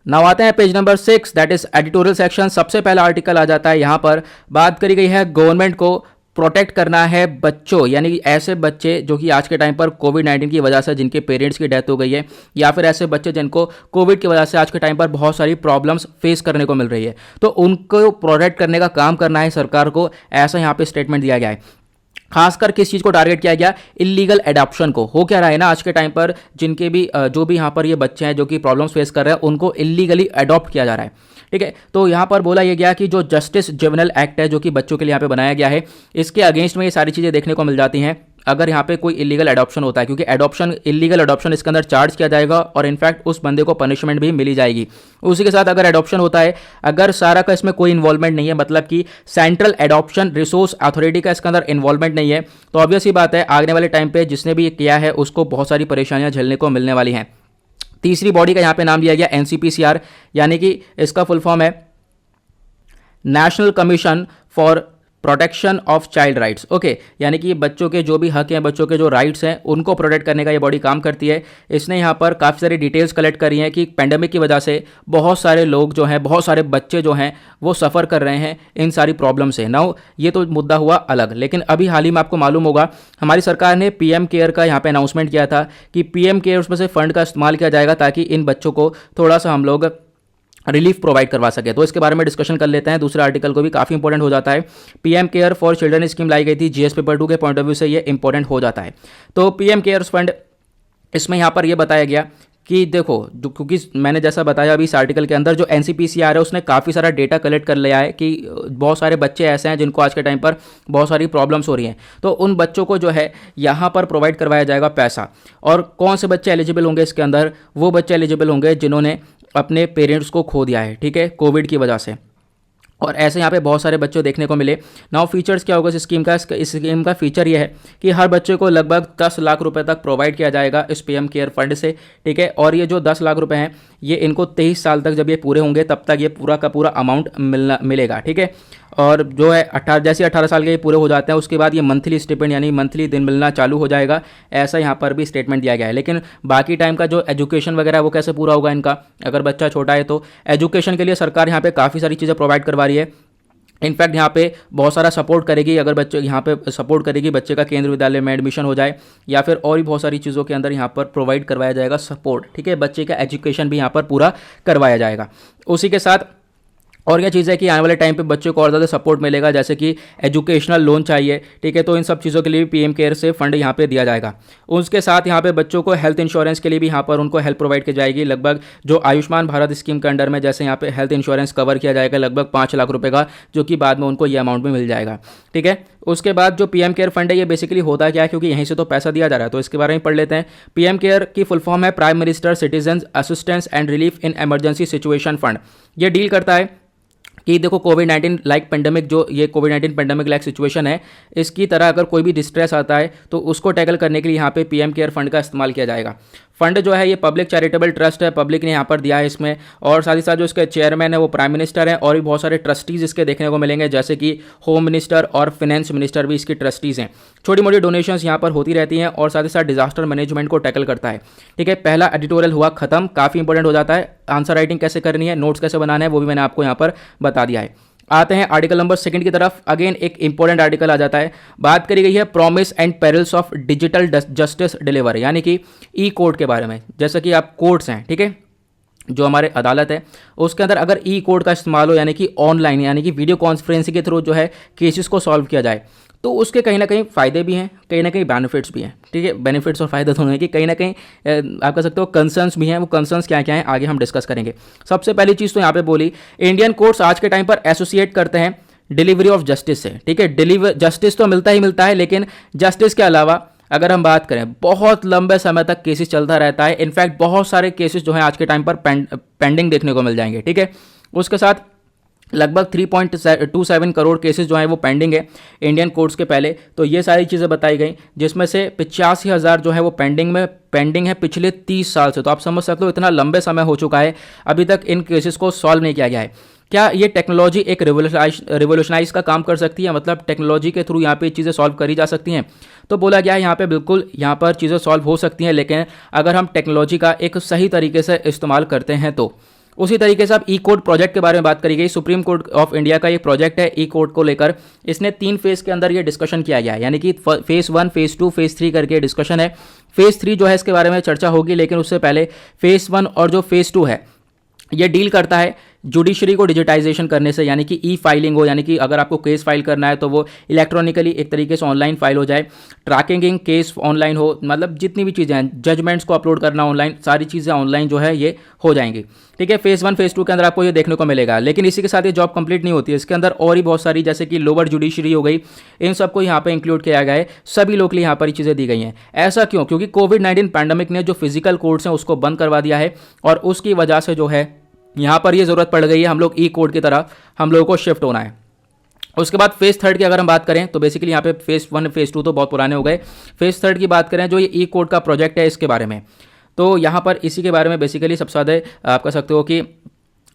नाउ आते हैं page number 6, that is editorial section. सबसे पहला आर्टिकल आ जाता है, यहाँ पर बात करी गई है गवर्नमेंट को प्रोटेक्ट करना है बच्चों, यानी ऐसे बच्चे जो कि आज के टाइम पर कोविड-19 की वजह से जिनके पेरेंट्स की डेथ हो गई है, या फिर ऐसे बच्चे जिनको कोविड की वजह से आज के टाइम पर बहुत सारी प्रॉब्लम्स फेस करने को मिल रही है, तो उनको प्रोटेक्ट करने का काम करना है सरकार को, ऐसा यहाँ पे स्टेटमेंट दिया गया है। खासकर किस चीज़ को टारगेट किया गया, इलीगल एडॉप्शन को। हो क्या रहा है ना आज के टाइम पर जिनके भी जो भी यहाँ पर ये बच्चे हैं जो कि प्रॉब्लम्स फेस कर रहे हैं उनको इलीगली अडॉप्ट किया जा रहा है। ठीक है, तो यहाँ पर बोला यह गया कि जो जस्टिस जुवेनाइल एक्ट है जो कि बच्चों के लिए यहाँ पे बनाया गया है, इसके अगेंस्ट में ये सारी चीज़ें देखने को मिल जाती हैं। अगर यहाँ पे कोई इलीगल एडॉप्शन होता है, क्योंकि इलीगल एडॉप्शन इसके अंदर चार्ज किया जाएगा और इनफैक्ट उस बंदे को पनिशमेंट भी मिली जाएगी। उसी के साथ अगर एडॉप्शन होता है, अगर सारा का इसमें कोई इन्वॉल्वमेंट नहीं है, मतलब कि सेंट्रल एडॉप्शन रिसोर्स अथॉरिटी का इसके अंदर इन्वॉल्वमेंट नहीं है, तो ऑब्वियस ही बात है आने वाले टाइम पे जिसने भी ये किया है उसको बहुत सारी परेशानियां झेलने को मिलने वाली हैं। तीसरी बॉडी का यहाँ पे नाम लिया गया एनसीपीसीआर, यानी कि इसका फुल फॉर्म है national commission for protection of child rights. Okay, यानी कि बच्चों के जो भी हक हैं, बच्चों के जो राइट्स हैं, उनको प्रोटेक्ट करने का ये बॉडी काम करती है। इसने यहाँ पर काफ़ी सारी डिटेल्स कलेक्ट करी हैं कि पेंडेमिक की वजह से बहुत सारे लोग जो हैं, बहुत सारे बच्चे जो हैं वो सफ़र कर रहे हैं इन सारी प्रॉब्लम से। नाउ ये तो मुद्दा हुआ अलग, लेकिन अभी हाल ही में आपको मालूम होगा हमारी सरकार ने पीएम केयर का यहाँ पे अनाउंसमेंट किया था कि पीएम केयर उसमें से फंड का इस्तेमाल किया जाएगा ताकि इन बच्चों को थोड़ा सा हम लोग रिलीफ प्रोवाइड करवा सके। तो इसके बारे में डिस्कशन कर लेते हैं। दूसरा आर्टिकल को भी काफ़ी इंपॉर्टेंट हो जाता है। पीएम केयर फॉर चिल्ड्रन स्कीम लाई गई थी, जीएस पेपर 2 के पॉइंट ऑफ व्यू से ये इंपॉर्टेंट हो जाता है। तो पीएम केयर्स फंड, इसमें यहाँ पर ये बताया गया कि देखो क्योंकि मैंने जैसा बताया अभी इस आर्टिकल के अंदर जो एनसीपीसीआर है उसने काफ़ी सारा डेटा कलेक्ट कर लिया है कि बहुत सारे बच्चे ऐसे हैं जिनको आज के टाइम पर बहुत सारी प्रॉब्लम्स हो रही हैं। तो उन बच्चों को जो है यहाँ पर प्रोवाइड करवाया जाएगा पैसा। और कौन से बच्चे एलिजिबल होंगे इसके अंदर? वो बच्चे एलिजिबल होंगे जिन्होंने अपने पेरेंट्स को खो दिया है, ठीक है, कोविड की वजह से। और ऐसे यहाँ पे बहुत सारे बच्चे देखने को मिले। नाउ फीचर्स क्या होगा इस स्कीम का? इस स्कीम का फीचर ये है कि हर बच्चे को लगभग 10 लाख रुपए तक प्रोवाइड किया जाएगा इस पीएम केयर फंड से, ठीक है। और ये जो 10 लाख रुपए हैं ये इनको 23 साल तक जब ये पूरे होंगे तब तक ये पूरा का पूरा अमाउंट मिलेगा, ठीक है। और जो है 18 साल के ये पूरे हो जाते हैं उसके बाद ये मंथली स्टिपेंड यानी मंथली दिन मिलना चालू हो जाएगा, ऐसा यहाँ पर भी स्टेटमेंट दिया गया है। लेकिन बाकी टाइम का जो एजुकेशन वगैरह वो कैसे पूरा होगा इनका, अगर बच्चा छोटा है तो एजुकेशन के लिए सरकार यहाँ पे काफ़ी सारी चीज़ें प्रोवाइड करवा रही है। इनफैक्ट यहाँ पे बहुत सारा सपोर्ट करेगी, अगर बच्चे यहाँ पे सपोर्ट करेगी बच्चे का केंद्रीय विद्यालय में एडमिशन हो जाए या फिर और भी बहुत सारी चीज़ों के अंदर यहाँ पर प्रोवाइड करवाया जाएगा सपोर्ट, ठीक है। बच्चे का एजुकेशन भी यहाँ पर पूरा करवाया जाएगा। उसी के साथ और क्या चीज़ है कि आने वाले टाइम पे बच्चों को और ज़्यादा सपोर्ट मिलेगा, जैसे कि एजुकेशनल लोन चाहिए, ठीक है। तो इन सब चीज़ों के लिए भी पीएम केयर से फंड यहाँ पे दिया जाएगा। उसके साथ यहाँ पे बच्चों को हेल्थ इंश्योरेंस के लिए भी यहाँ पर उनको हेल्प प्रोवाइड की जाएगी। लगभग जो आयुष्मान भारत स्कीम के अंडर में जैसे यहाँ पे हेल्थ इंश्योरेंस कवर किया जाएगा लगभग 5 लाख रुपये का, जो कि बाद में उनको ये अमाउंट में मिल जाएगा, ठीक है। उसके बाद जो पीएम केयर फंड है ये बेसिकली होता क्या है, क्योंकि यहीं से तो पैसा दिया जा रहा है तो इसके बारे में पढ़ लेते हैं। पीएम केयर की फुल फॉर्म है prime minister citizen assistance and relief in emergency situation fund. ये डील करता है कि देखो कोविड-19 लाइक पेंडेमिक, जो ये कोविड-19 पेंडेमिक लाइक सिचुएशन है, इसकी तरह अगर कोई भी डिस्ट्रेस आता है तो उसको टैकल करने के लिए यहाँ पे पीएम केयर फंड का इस्तेमाल किया जाएगा। फंड जो है ये पब्लिक चैरिटेबल ट्रस्ट है, पब्लिक ने यहाँ पर दिया है इसमें, और साथ ही साथ जो इसके चेयरमैन है वो प्राइम मिनिस्टर है, और भी बहुत सारे ट्रस्टीज़ इसके देखने को मिलेंगे जैसे कि होम मिनिस्टर और फाइनेंस मिनिस्टर भी इसकी ट्रस्टीज़ हैं। छोटी मोटी डोनेशंस यहाँ पर होती रहती हैं और साथ ही साथ डिजास्टर मैनेजमेंट को टैकल करता है, ठीक है। पहला एडिटोरियल हुआ खत्म, काफ़ी इंपॉर्टेंट हो जाता है। आंसर राइटिंग कैसे करनी है, नोट्स कैसे बनाना है, वो भी मैंने आपको यहाँ पर बता दिया है। आते हैं आर्टिकल नंबर 2 की तरफ। अगेन एक इंपॉर्टेंट आर्टिकल आ जाता है, बात करी गई है promise and perils of digital justice deliver, यानी कि ई कोर्ट के बारे में। जैसे कि आप कोर्ट्स हैं, ठीक है, जो हमारे अदालत है उसके अंदर अगर ई कोर्ट का इस्तेमाल हो, यानी कि ऑनलाइन यानी कि वीडियो कॉन्फ्रेंसिंग के थ्रू जो है केसेस को सॉल्व किया जाए, तो उसके कहीं ना कहीं फ़ायदे भी हैं, कहीं ना कहीं बेनिफिट्स भी हैं, ठीक है। बेनिफिट्स और फायदे दोनों हैं कि कहीं ना कहीं आप कह सकते हो कंसर्न्स भी हैं। वो कंसर्न्स क्या क्या हैं आगे हम डिस्कस करेंगे। सबसे पहली चीज़ तो यहाँ पे बोली, इंडियन कोर्ट्स आज के टाइम पर एसोसिएट करते हैं डिलीवरी ऑफ जस्टिस से, ठीक है। जस्टिस तो मिलता ही मिलता है, लेकिन जस्टिस के अलावा अगर हम बात करें बहुत लंबे समय तक केसेस चलता रहता है। इनफैक्ट बहुत सारे केसेस जो हैं आज के टाइम पर पेंडिंग देखने को मिल जाएंगे, ठीक है। उसके साथ लगभग 3.27 करोड़ केसेस जो हैं वो पेंडिंग है इंडियन कोर्ट्स के पहले। तो ये सारी चीज़ें बताई गई, जिसमें से 85,000 जो है वो पेंडिंग है पिछले 30 साल से। तो आप समझ सकते हो इतना लंबे समय हो चुका है, अभी तक इन केसेस को सॉल्व नहीं किया गया है। क्या ये टेक्नोलॉजी एक रिवोल्यूशनाइज का काम कर सकती है, मतलब टेक्नोलॉजी के थ्रू यहाँ पे चीज़ें सॉल्व करी जा सकती हैं? तो बोला गया है यहाँ पे बिल्कुल यहाँ पर चीज़ें सॉल्व हो सकती हैं, लेकिन अगर हम टेक्नोलॉजी का एक सही तरीके से इस्तेमाल करते हैं तो। उसी तरीके से अब ई कोर्ट प्रोजेक्ट के बारे में बात करी गई। सुप्रीम कोर्ट ऑफ इंडिया का ये प्रोजेक्ट है ई कोर्ट को लेकर, इसने 3 फेज़ के अंदर ये डिस्कशन किया गया है, यानी कि फेज़ 1, फेज़ 2, फेज़ 3 करके डिस्कशन है। फेज़ 3 जो है इसके बारे में चर्चा होगी, लेकिन उससे पहले फेज़ 1 और जो फेज़ 2 है ये डील करता है जुडिशरी को डिजिटाइजेशन करने से, यानी कि ई फाइलिंग हो, यानी कि अगर आपको केस फाइल करना है तो वो इलेक्ट्रॉनिकली एक तरीके से ऑनलाइन फाइल हो जाए, ट्रैकिंग केस ऑनलाइन हो, मतलब जितनी भी चीज़ें हैं, जजमेंट्स को अपलोड करना ऑनलाइन, सारी चीज़ें ऑनलाइन जो है ये हो जाएंगी। ठीक है, फेज़ 1 फेज़ 2 के अंदर आपको ये देखने को मिलेगा। लेकिन इसी के साथ ये जॉब कंप्लीट नहीं होती है, इसके अंदर और ही बहुत सारी, जैसे कि लोअर जुडिशरी हो गई, इन सबको यहाँ पे इंक्लूड किया गया है, सभी लोग के लिए यहाँ पर ये चीज़ें दी गई हैं। ऐसा क्यों? क्योंकि कोविड-19 पैंडमिक ने जो फिजिकल कोर्ट्स हैं उसको बंद करवा दिया है, और उसकी वजह से जो है यहाँ पर ये ज़रूरत पड़ गई है हम लोग ई कोर्ट की तरफ हम लोगों को शिफ्ट होना है। उसके बाद फेज़ 3 की अगर हम बात करें तो बेसिकली यहाँ पे फेज़ 1 फेज़ 2 तो बहुत पुराने हो गए। फेज़ 3 की बात करें, जो ये ई कोर्ट का प्रोजेक्ट है इसके बारे में, तो यहाँ पर इसी के बारे में बेसिकली सबसे ज़्यादा आप कह सकते हो कि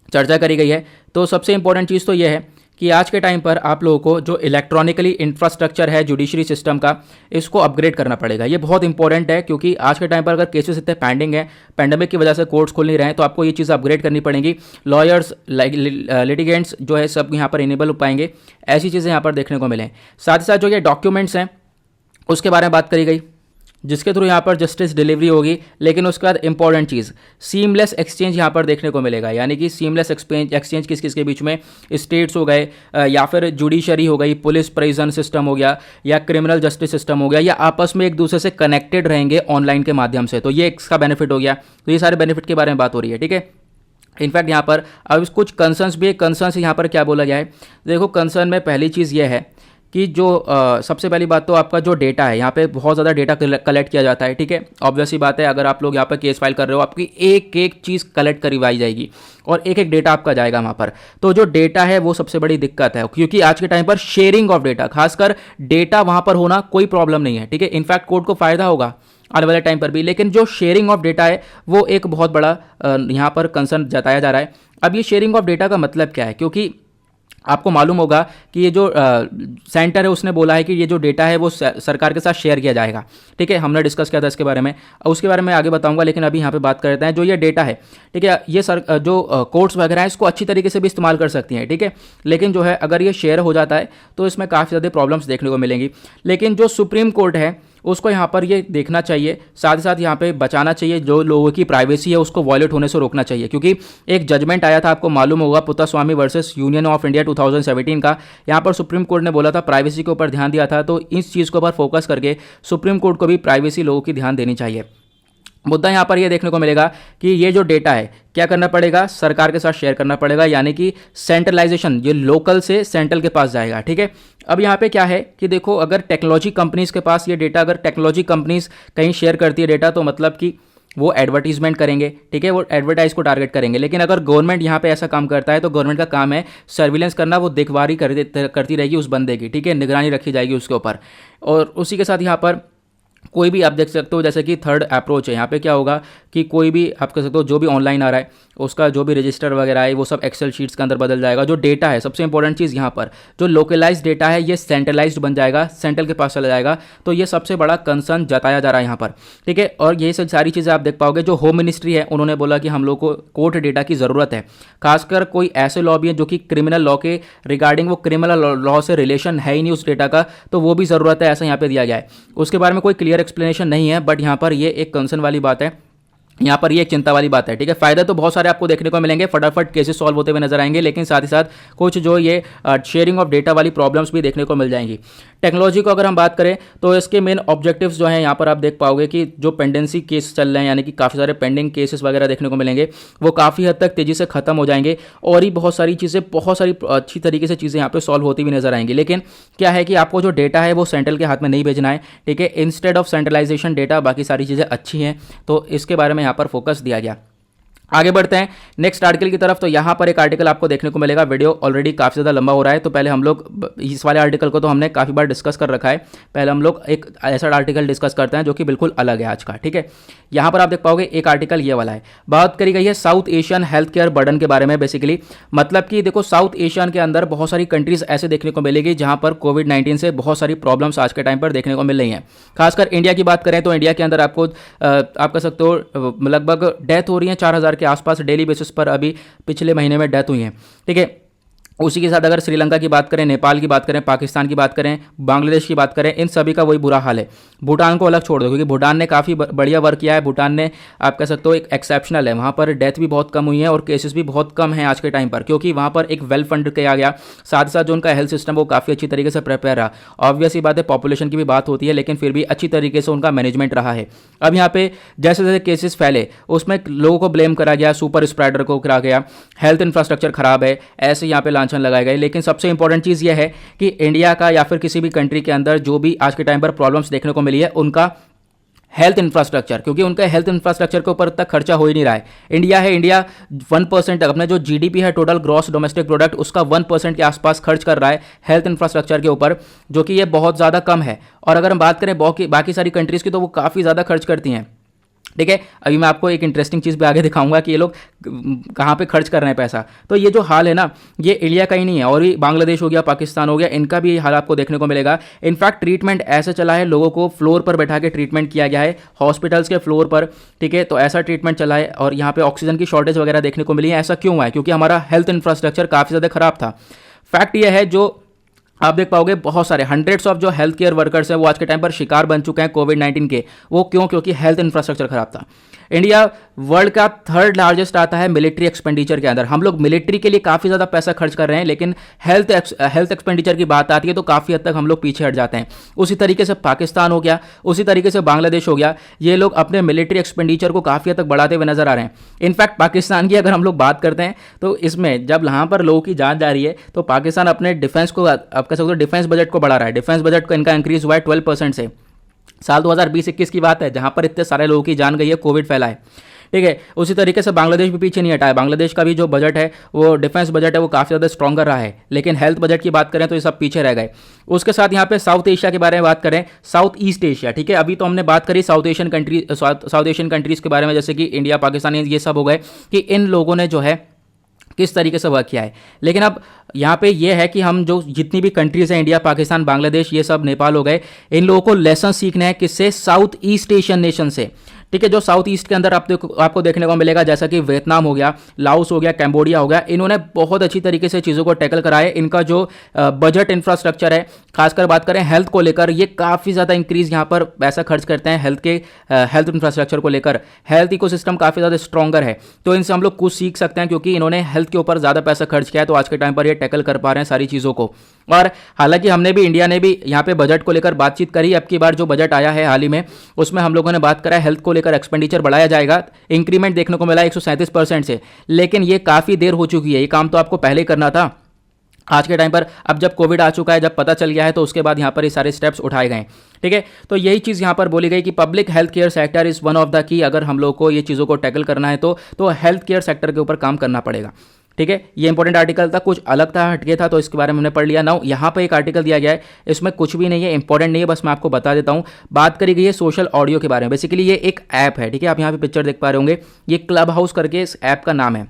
चर्चा करी गई है। तो सबसे इंपॉर्टेंट चीज़ तो ये है कि आज के टाइम पर आप लोगों को जो इलेक्ट्रॉनिकली इंफ्रास्ट्रक्चर है जुडिशरी सिस्टम का, इसको अपग्रेड करना पड़ेगा। ये बहुत इंपॉर्टेंट है, क्योंकि आज के टाइम पर अगर केसेस इतने पेंडिंग है, पैंडेमिक की वजह से कोर्ट्स खुल नहीं रहे हैं, तो आपको ये चीज़ अपग्रेड करनी पड़ेगी। लॉयर्स, लिटिगेंट्स जो है सब यहाँ पर इनेबल हो पाएंगे, ऐसी चीज़ें यहाँ पर देखने को मिलें। साथ ही साथ जो ये डॉक्यूमेंट्स हैं उसके बारे में बात करी गई, जिसके थ्रू यहाँ पर जस्टिस डिलीवरी होगी। लेकिन उसके बाद इंपॉर्टेंट चीज़, सीमलेस एक्सचेंज यहाँ पर देखने को मिलेगा, यानी कि सीमलेस एक्सचेंज किस किस के बीच में, स्टेट्स हो गए या फिर जुडिशरी हो गई, पुलिस प्रिजन सिस्टम हो गया, या क्रिमिनल जस्टिस सिस्टम हो गया, या आपस में एक दूसरे से कनेक्टेड रहेंगे ऑनलाइन के माध्यम से, तो ये इसका बेनिफिट हो गया। तो ये सारे बेनिफिट के बारे में बात हो रही है। ठीक है, इनफैक्ट यहाँ पर अब कुछ कंसर्न्स भी है। कंसर्न्स यहाँ पर क्या बोला गया है, देखो कंसर्न में पहली चीज़ ये है कि जो सबसे पहली बात तो आपका जो डेटा है, यहाँ पे बहुत ज़्यादा डेटा कलेक्ट किया जाता है। ठीक है, ऑब्वियस सी बात है, अगर आप लोग यहाँ पर केस फाइल कर रहे हो, आपकी एक एक चीज़ कलेक्ट करवाई जाएगी और एक एक डेटा आपका जाएगा वहाँ पर। तो जो डेटा है वो सबसे बड़ी दिक्कत है, क्योंकि आज के टाइम पर शेयरिंग ऑफ डेटा, खासकर डेटा वहाँ पर होना कोई प्रॉब्लम नहीं है। ठीक है, इनफैक्ट कोर्ट को फ़ायदा होगा आने वाले टाइम पर भी, लेकिन जो शेयरिंग ऑफ डेटा है वो एक बहुत बड़ा यहाँ पर कंसर्न जताया जा रहा है। अब ये शेयरिंग ऑफ डेटा का मतलब क्या है, क्योंकि आपको मालूम होगा कि ये जो सेंटर है उसने बोला है कि ये जो डेटा है वो सरकार के साथ शेयर किया जाएगा। ठीक है, हमने डिस्कस किया था इसके बारे में, उसके बारे में आगे बताऊंगा, लेकिन अभी यहाँ पे बात करते हैं जो ये डेटा है। ठीक है, ये जो कोर्ट्स वगैरह है इसको अच्छी तरीके से भी इस्तेमाल कर सकती हैं। ठीक है, लेकिन जो है अगर ये शेयर हो जाता है तो इसमें काफ़ी ज़्यादा प्रॉब्लम्स देखने को मिलेंगी। लेकिन जो सुप्रीम कोर्ट है उसको यहाँ पर ये देखना चाहिए, साथ ही साथ यहाँ पे बचाना चाहिए, जो लोगों की प्राइवेसी है उसको वॉयलेट होने से रोकना चाहिए। क्योंकि एक जजमेंट आया था, आपको मालूम होगा, Puttaswamy versus union of India 2017 का। यहाँ पर सुप्रीम कोर्ट ने बोला था, प्राइवेसी के ऊपर ध्यान दिया था, तो इस चीज़ के ऊपर फोकस करके सुप्रीम कोर्ट को भी प्राइवेसी लोगों की ध्यान देनी चाहिए। मुद्दा यहाँ पर यह देखने को मिलेगा कि ये जो डेटा है क्या करना पड़ेगा, सरकार के साथ शेयर करना पड़ेगा, यानी कि सेंट्रलाइजेशन, ये लोकल से सेंट्रल के पास जाएगा। ठीक है, अब यहाँ पे क्या है कि देखो, अगर टेक्नोलॉजी कंपनीज के पास ये डेटा, अगर टेक्नोलॉजी कंपनीज कहीं शेयर करती है डेटा, तो मतलब कि वो एडवर्टीजमेंट करेंगे। ठीक है, वो एडवर्टाइज को टारगेट करेंगे। लेकिन अगर गवर्नमेंट यहाँ पे ऐसा काम करता है तो गवर्नमेंट का काम है सर्विलेंस करना, वो देखभारी करती रहेगी उस बंदे की। ठीक है, निगरानी रखी जाएगी उसके ऊपर। और उसी के साथ यहाँ पर कोई भी आप देख सकते हो, जैसे कि थर्ड अप्रोच है, यहाँ पे क्या होगा कि कोई भी आप कह सकते हो जो भी ऑनलाइन आ रहा है उसका जो भी रजिस्टर वगैरह है वो सब एक्सेल शीट्स के अंदर बदल जाएगा। जो डेटा है, सबसे इंपॉर्टेंट चीज़ यहाँ पर, जो लोकलाइज डेटा है ये सेंट्रलाइज्ड बन जाएगा, सेंट्रल के पास चला जाएगा। तो ये सबसे बड़ा कंसर्न जताया जा रहा है यहाँ पर। ठीक है, और ये सब सारी चीज़ें आप देख पाओगे। जो होम मिनिस्ट्री है उन्होंने बोला कि हम लोग को कोर्ट डेटा की ज़रूरत है, खासकर कोई ऐसे लॉ भी है जो कि क्रिमिनल लॉ के रिगार्डिंग, वो क्रिमिनल लॉ से रिलेशन है ही नहीं उस डेटा का, तो वो भी ज़रूरत है, ऐसा यहाँ पे दिया गया है। उसके बारे में कोई क्लियर एक्सप्लेनेशन नहीं है, बट यहाँ पर ये एक कंसर्न वाली बात है, यहाँ पर ये एक चिंता वाली बात है। ठीक है, फायदे तो बहुत सारे आपको देखने को मिलेंगे, फटाफट केसेस सॉल्व होते हुए नजर आएंगे, लेकिन साथ ही साथ कुछ जो ये शेयरिंग ऑफ डेटा वाली प्रॉब्लम्स भी देखने को मिल जाएंगी। टेक्नोलॉजी को अगर हम बात करें तो इसके मेन ऑब्जेक्टिव्स जो हैं यहाँ पर आप देख पाओगे कि जो पेंडेंसी केस चल रहे हैं, यानी कि काफ़ी सारे पेंडिंग केसेस वगैरह देखने को मिलेंगे, वो काफ़ी हद तक तेज़ी से खत्म हो जाएंगे, और ही बहुत सारी चीज़ें, बहुत सारी अच्छी तरीके से चीज़ें यहाँ पर सॉल्व होती हुई नजर आएंगी। लेकिन क्या है कि आपको जो डेटा है वो सेंट्रल के हाथ में नहीं भेजना है। ठीक है, इंस्टेड ऑफ सेंट्रलाइजेशन डेटा, बाकी सारी चीज़ें अच्छी हैं, तो इसके बारे में यहाँ पर फोकस दिया गया। आगे बढ़ते हैं नेक्स्ट आर्टिकल की तरफ। तो यहाँ पर एक आर्टिकल आपको देखने को मिलेगा, वीडियो ऑलरेडी काफ़ी ज़्यादा लंबा हो रहा है, तो पहले हम लोग इस वाले आर्टिकल को तो हमने काफ़ी बार डिस्कस कर रखा है, पहले हम लोग एक ऐसा आर्टिकल डिस्कस करते हैं जो कि बिल्कुल अलग है आज का। ठीक है, यहाँ पर आप देख पाओगे एक आर्टिकल ये वाला है, बात करी गई है south Asian health care burden के बारे में। बेसिकली मतलब कि देखो, साउथ एशियन के अंदर बहुत सारी कंट्रीज ऐसे देखने को मिलेगी जहाँ पर कोविड-19 से बहुत सारी प्रॉब्लम्स आज के टाइम पर देखने को मिल रही हैं। खासकर इंडिया की बात करें तो इंडिया के अंदर आपको आप कह सकते हो लगभग डेथ हो रही है 4000 के आसपास डेली बेसिस पर, अभी पिछले महीने में डेथ हुई है। ठीक है, उसी के साथ अगर श्रीलंका की बात करें, नेपाल की बात करें, पाकिस्तान की बात करें, बांग्लादेश की बात करें, इन सभी का वही बुरा हाल है। भूटान को अलग छोड़ दो क्योंकि भूटान ने काफ़ी बढ़िया वर्क किया है। भूटान ने आप कह सकते हो एक एक्सेप्शनल है, वहाँ पर डेथ भी बहुत कम हुई है और केसेस भी बहुत कम हैं आज के टाइम पर, क्योंकि वहाँ पर एक वेल फंड किया गया। साथ ही साथ जो उनका हेल्थ सिस्टम वो काफ़ी अच्छी तरीके से प्रिपेयर रहा। ऑब्वियस ही बात है, पॉपुलेशन की भी बात होती है, लेकिन फिर भी अच्छी तरीके से उनका मैनेजमेंट रहा है। अब यहाँ पे जैसे जैसे केसेस फैले उसमें लोगों को ब्लेम करा गया, सुपर स्प्रेडर को करा गया, हेल्थ इंफ्रास्ट्रक्चर खराब है, ऐसे यहाँ पे लांछन लगाए गए। लेकिन सबसे इंपॉर्टेंट चीज़ यह है कि इंडिया का या फिर किसी भी कंट्री के अंदर जो भी आज के टाइम पर प्रॉब्लम्स देखने को मिली है उनका हेल्थ इंफ्रास्ट्रक्चर, क्योंकि उनका हेल्थ इंफ्रास्ट्रक्चर के ऊपर तक खर्चा हो ही नहीं रहा है। इंडिया है, इंडिया 1% तक अपने जो जीडीपी है टोटल ग्रॉस डोमेस्टिक प्रोडक्ट उसका 1% के आसपास खर्च कर रहा है हेल्थ इंफ्रास्ट्रक्चर के ऊपर, जो कि ये बहुत ज़्यादा कम है। और अगर हम बात करें बाकी सारी कंट्रीज़ की तो वो काफ़ी ज़्यादा खर्च करती हैं। ठीक है, अभी मैं आपको एक इंटरेस्टिंग चीज़ भी आगे दिखाऊंगा कि ये लोग कहाँ पे खर्च कर रहे हैं पैसा। तो ये जो हाल है ना, ये इंडिया का ही नहीं है, और भी बांग्लादेश हो गया, पाकिस्तान हो गया, इनका भी ये हाल आपको देखने को मिलेगा। इनफैक्ट ट्रीटमेंट ऐसे चला है, लोगों को फ्लोर पर बैठा के ट्रीटमेंट किया गया है, हॉस्पिटल्स के फ्लोर पर। ठीक है, तो ऐसा ट्रीटमेंट चला है और यहाँ पे ऑक्सीजन की शॉर्टेज वगैरह देखने को मिली है। ऐसा क्यों हुआ है? क्योंकि हमारा हेल्थ इंफ्रास्ट्रक्चर काफ़ी ज़्यादा खराब था। फैक्ट ये है, जो आप देख पाओगे बहुत सारे हंड्रेड्स ऑफ जो हेल्थ केयर वर्कर्स हैं वो आज के टाइम पर शिकार बन चुके हैं कोविड-19 के। वो क्यों? क्योंकि हेल्थ इंफ्रास्ट्रक्चर खराब था। इंडिया वर्ल्ड का 3rd लार्जेस्ट आता है मिलिट्री एक्सपेंडिचर के अंदर। हम लोग मिलिट्री के लिए काफ़ी ज़्यादा पैसा खर्च कर रहे हैं, लेकिन हेल्थ एक्सपेंडिचर की बात आती है तो काफ़ी हद तक हम लोग पीछे हट जाते हैं। उसी तरीके से पाकिस्तान हो गया, उसी तरीके से बांग्लादेश हो गया, ये लोग अपने मिलिट्री एक्सपेंडिचर को काफ़ी हद तक बढ़ाते हुए नजर आ रहे हैं। इनफैक्ट पाकिस्तान की अगर हम लोग बात करते हैं तो इसमें जब यहाँ पर लोगों की जान जा रही है तो पाकिस्तान अपने डिफेंस को, आप कह सकते हो डिफेंस बजट को बढ़ा रहा है। डिफेंस बजट को इनका इंक्रीज हुआ है 12% से। साल 2020-21 की बात है जहां पर इतने सारे लोगों की जान गई है, कोविड फैला है। ठीक है, उसी तरीके से बांग्लादेश भी पीछे नहीं हटा है। बांग्लादेश का भी जो बजट है, वो डिफेंस बजट है, वो काफ़ी ज़्यादा स्ट्रॉन्गर रहा है। लेकिन हेल्थ बजट की बात करें तो ये सब पीछे रह गए। उसके साथ यहाँ पे साउथ एशिया के बारे में बात करें, साउथ ईस्ट एशिया। ठीक है, अभी तो हमने बात करी साउथ एशियन कंट्रीज़ के बारे में, जैसे कि इंडिया, पाकिस्तान, ये सब हो गए कि इन लोगों ने जो है किस तरीके से वर्क किया है। लेकिन अब यहाँ पे ये है कि हम जो जितनी भी कंट्रीज़ हैं, इंडिया, पाकिस्तान, बांग्लादेश, ये सब नेपाल हो गए, इन लोगों को लेसन सीखना है किससे? साउथ ईस्ट एशियन नेशन से। ठीक है, जो साउथ ईस्ट के अंदर आपको देखने को मिलेगा, जैसा कि वियतनाम हो गया, लाओस हो गया, कैम्बोडिया हो गया, इन्होंने बहुत अच्छी तरीके से चीज़ों को टैकल करा है। इनका जो बजट इंफ्रास्ट्रक्चर है, खासकर बात करें हेल्थ को लेकर, ये काफ़ी ज़्यादा इंक्रीज यहाँ पर पैसा खर्च करते हैं हेल्थ इंफ्रास्ट्रक्चर को लेकर। हेल्थ इकोसिस्टम काफ़ी ज़्यादा स्ट्रॉन्गर है, तो इनसे हम लोग कुछ सीख सकते हैं, क्योंकि इन्होंने हेल्थ के ऊपर ज़्यादा पैसा खर्च किया है, तो आज के टाइम पर ये टैकल कर पा रहे हैं सारी चीज़ों को। और हालांकि इंडिया ने भी यहाँ पे बजट को लेकर बातचीत करी। अब की बार जो बजट आया है हाल ही में, उसमें हम लोगों ने बात करा हेल्थ को लेकर एक्सपेंडिचर बढ़ाया जाएगा। इंक्रीमेंट देखने को मिला 137% से, लेकिन ये काफ़ी देर हो चुकी है। ये काम तो आपको पहले ही करना था आज के टाइम पर। अब जब कोविड आ चुका है, जब पता चल गया है, तो उसके बाद यहाँ पर ये सारे स्टेप्स उठाए गए। ठीक है, तो यही चीज़ यहाँ पर बोली गई कि public health care sector is one of the key. अगर हम लोग को ये चीज़ों को टैकल करना है तो हेल्थ केयर सेक्टर के ऊपर काम करना पड़ेगा। ठीक है, ये इंपॉर्टेंट आर्टिकल था, कुछ अलग था, हटके था, तो इसके बारे में हमने पढ़ लिया। नाउ यहाँ पे एक आर्टिकल दिया गया है, इसमें कुछ भी नहीं है, इंपॉर्टेंट नहीं है, बस मैं आपको बता देता हूँ। बात करी गई है सोशल ऑडियो के बारे में। बेसिकली ये एक ऐप है। ठीक है, आप यहाँ पे पिक्चर देख पा रहे होंगे, ये क्लब हाउस करके इस ऐप का नाम है।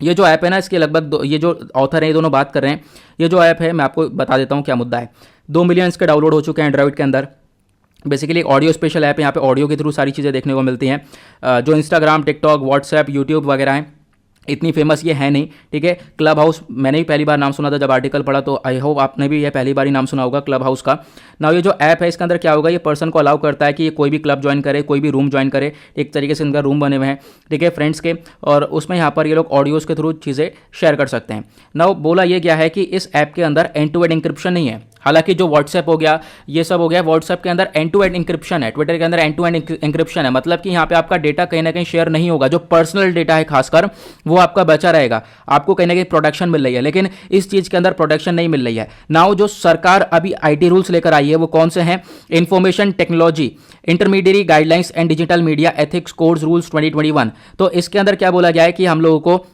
ये जो ऐप है ना, इसके लगभग ये जो ऑथर हैं, ये दोनों बात कर रहे हैं। ये जो ऐप है, मैं आपको बता देता हूँ क्या मुद्दा है। 2 मिलियन इसके डाउनलोड हो चुके हैं एंड्रॉइड के अंदर। बेसिकली एक ऑडियो स्पेशल ऐप है, यहाँ पे ऑडियो के थ्रू सारी चीज़ें देखने को मिलती हैं। जो इंस्टाग्राम, टिकटॉक, व्हाट्सएप, यूट्यूब वगैरह हैं, इतनी फेमस ये है नहीं। ठीक है, क्लब हाउस मैंने भी पहली बार नाम सुना था जब आर्टिकल पढ़ा, तो आई होप आपने भी ये पहली बार ही नाम सुना होगा क्लब हाउस का। ना ये जो ऐप है, इसके अंदर क्या होगा, ये पर्सन को अलाउ करता है कि ये कोई भी क्लब ज्वाइन करे, कोई भी रूम ज्वाइन करे। एक तरीके से इनका रूम बने हुए हैं, ठीक है, फ्रेंड्स के, और उसमें यहाँ पर ये लोग ऑडियोज़ के थ्रू चीज़ें शेयर कर सकते हैं। ना बोला ये गया है कि इस ऐप के अंदर एंड टू एंड इंक्रिप्शन नहीं है। हालांकि जो व्हाट्सएप हो गया, ये सब हो गया, व्हाट्सएप के अंदर एंड टू एंड इंक्रिप्शन है, ट्विटर के अंदर एंड टू एंड इंक्रिप्शन है। मतलब कि यहाँ पे आपका डेटा कहीं ना कहीं शेयर नहीं होगा। जो पर्सनल डेटा है खासकर, वो आपका बचा रहेगा। आपको कहीं ना कहीं प्रोटेक्शन मिल रही है, लेकिन इस चीज़ के अंदर प्रोटेक्शन नहीं मिल रही है। नाउ जो सरकार अभी आईटी रूल्स लेकर आई है, वो कौन से हैं? Information technology intermediate guidelines and digital media ethics codes rules 2021। तो इसके अंदर क्या बोला गया है कि हम लोगों को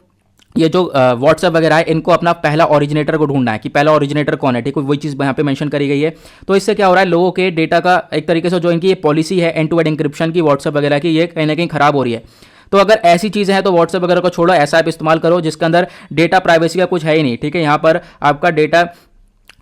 ये जो व्हाट्सएप वगैरह है, इनको अपना पहला ओरिजिनेटर को ढूंढना है कि पहला ओरिजिनेटर कौन है। ठीक है, वही चीज़ यहाँ पे मेंशन करी गई है। तो इससे क्या हो रहा है, लोगों के डेटा का एक तरीके से जो इनकी ये पॉलिसी है एंड टू एंड इंक्रिप्शन की व्हाट्सएप वगैरह की, ये कहीं ना कहीं खराब हो रही है। तो अगर ऐसी चीज़ें हैं तो व्हाट्सएप वगैरह को छोड़ो, ऐसा ऐप इस्तेमाल करो जिसके अंदर डेटा प्राइवेसी का कुछ है ही नहीं। ठीक है, यहाँ पर आपका डेटा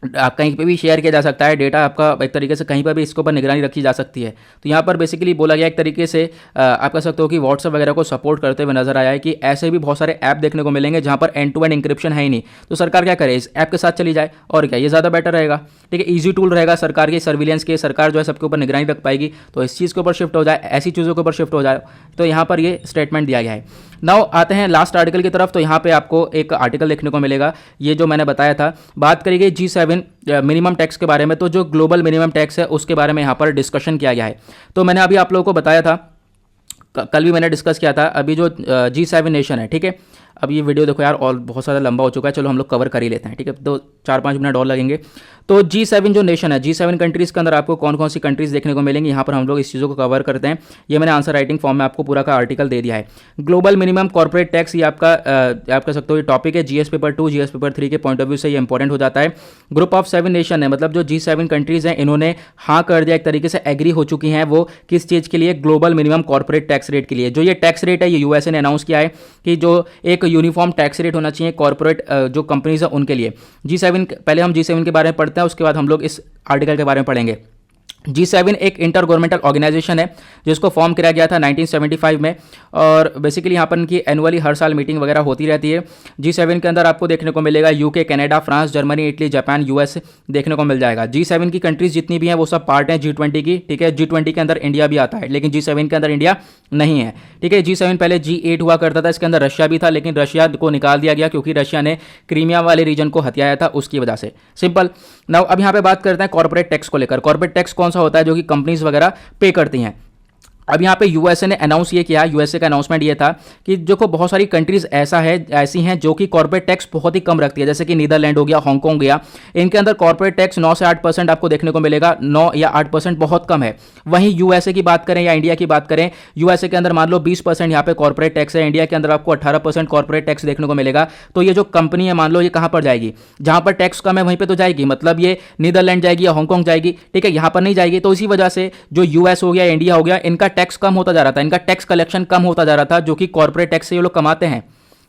कहीं पे भी शेयर किया जा सकता है डेटा आपका, एक तरीके से कहीं पर भी इसके ऊपर निगरानी रखी जा सकती है। तो यहाँ पर बेसिकली बोला गया एक तरीके से आप कह सकते हो कि व्हाट्सअप वगैरह को सपोर्ट करते हुए नजर आया है कि ऐसे भी बहुत सारे ऐप देखने को मिलेंगे जहाँ पर एंड टू एंड इंक्रिप्शन है ही नहीं। तो सरकार क्या करे, इस ऐप के साथ चली जाए और क्या, ये ज़्यादा बेटर रहेगा। ठीक है, ईजी टूल रहेगा सरकार की सर्विलेंस के, सरकार जो है सबके ऊपर निगरानी रख पाएगी। तो इस चीज़ के ऊपर शिफ्ट हो जाए, ऐसी चीज़ों के ऊपर शिफ्ट हो जाए। तो यहाँ पर ये स्टेटमेंट दिया गया है। नाउ आते हैं लास्ट आर्टिकल की तरफ। तो यहाँ पे आपको एक आर्टिकल देखने को मिलेगा, ये जो मैंने बताया था, बात करी गई G7 मिनिमम टैक्स के बारे में। तो जो ग्लोबल मिनिमम टैक्स है उसके बारे में यहाँ पर डिस्कशन किया गया है। तो मैंने अभी आप लोगों को बताया था, कल भी मैंने डिस्कस किया था, अभी जो G7 नेशन है, ठीक है। अब ये वीडियो देखो यार, और बहुत ज़्यादा लंबा हो चुका है, चलो हम लोग कवर कर ही लेते हैं, ठीक है। तो 4-5 मिनट और लगेंगे। तो G7 जो नेशन है, G7 कंट्रीज़ के अंदर आपको कौन कौन सी कंट्रीज़ देखने को मिलेंगी, यहाँ पर हम लोग इस चीज़ों को कवर करते हैं। ये मैंने आंसर राइटिंग फॉर्म में आपको पूरा का आर्टिकल दे दिया है। ग्लोबल मिनिमम कॉर्पोरेट टैक्स, ये आपका आप कह सकते हो ये टॉपिक है। GS पेपर 2 GS पेपर 3 के पॉइंट ऑफ व्यू से ये इंपॉर्टेंट हो जाता है। ग्रुप ऑफ 7 नेशन है, मतलब जो G7 कंट्रीज़ हैं इन्होंने हाँ कर दिया, एक तरीके से एग्री हो चुकी हैं। वो किस चीज़ के लिए, global minimum corporate tax rate के लिए। जो ये टैक्स रेट है ये यूएसए ने अनाउंस किया है कि जो एक यूनिफॉर्म टैक्स रेट होना चाहिए कॉर्पोरेट जो कंपनीज है उनके लिए। G7, पहले हम G7 के बारे में पढ़ते हैं, उसके बाद हम लोग इस आर्टिकल के बारे में पढ़ेंगे। G7 एक इंटर गवर्नमेंटल ऑर्गेनाइजेशन है जिसको फॉर्म किया गया था 1975 में, और बेसिकली यहाँ पर इनकी एनुअली हर साल मीटिंग वगैरह होती रहती है। G7 के अंदर आपको देखने को मिलेगा UK, Canada, France, Germany, Italy, Japan, US देखने को मिल जाएगा। G7 की कंट्रीज जितनी भी हैं वो सब पार्ट हैं G20 की, ठीक है। G20 के अंदर इंडिया भी आता है, लेकिन G7 के अंदर इंडिया नहीं है, ठीक है। G7 पहले G8 हुआ करता था, इसके अंदर रशिया भी था, लेकिन रशिया को निकाल दिया गया क्योंकि रशिया ने क्रीमिया वाले रीजन को हथियाया था, उसकी वजह से। सिंपल। नाउ अब यहाँ पे बात करते हैं कॉर्पोरेट टैक्स को लेकर। कॉर्पोरेट टैक्स कौन सा होता है जो कि कंपनीज वगैरह पे करती हैं। अब यहाँ पे यूएसए ने अनाउंस ये किया, यूएसए का अनाउंसमेंट ये था कि देखो बहुत सारी कंट्रीज ऐसी हैं जो कि कॉर्पोरेट टैक्स बहुत ही कम रखती है, जैसे कि नीदरलैंड हो गया, हांगकांग गया। इनके अंदर कॉर्पोरेट टैक्स 9 से 8% आपको देखने को मिलेगा, 9 या 8% बहुत कम है। वहीं यूएसए की बात करें या इंडिया की बात करें, यूएसए के अंदर मान लो 20% यहाँ पे कॉर्पोरेट टैक्स है, इंडिया के अंदर आपको 18% कॉर्पोरेट टैक्स देखने को मिलेगा। तो ये जो कंपनी है मान लो ये कहाँ पर जाएगी, जहाँ पर टैक्स कम है वहीं पर तो जाएगी, मतलब ये नीदरलैंड जाएगी या हांगकांग जाएगी, ठीक है, यहाँ पर नहीं जाएगी। तो इसी वजह से जो यूएस हो गया, इंडिया हो गया, इनका टैक्स कम होता जा रहा था, इनका टैक्स कलेक्शन कम होता जा रहा था, जो कि कॉर्पोरेट टैक्स से ये लोग कमाते हैं,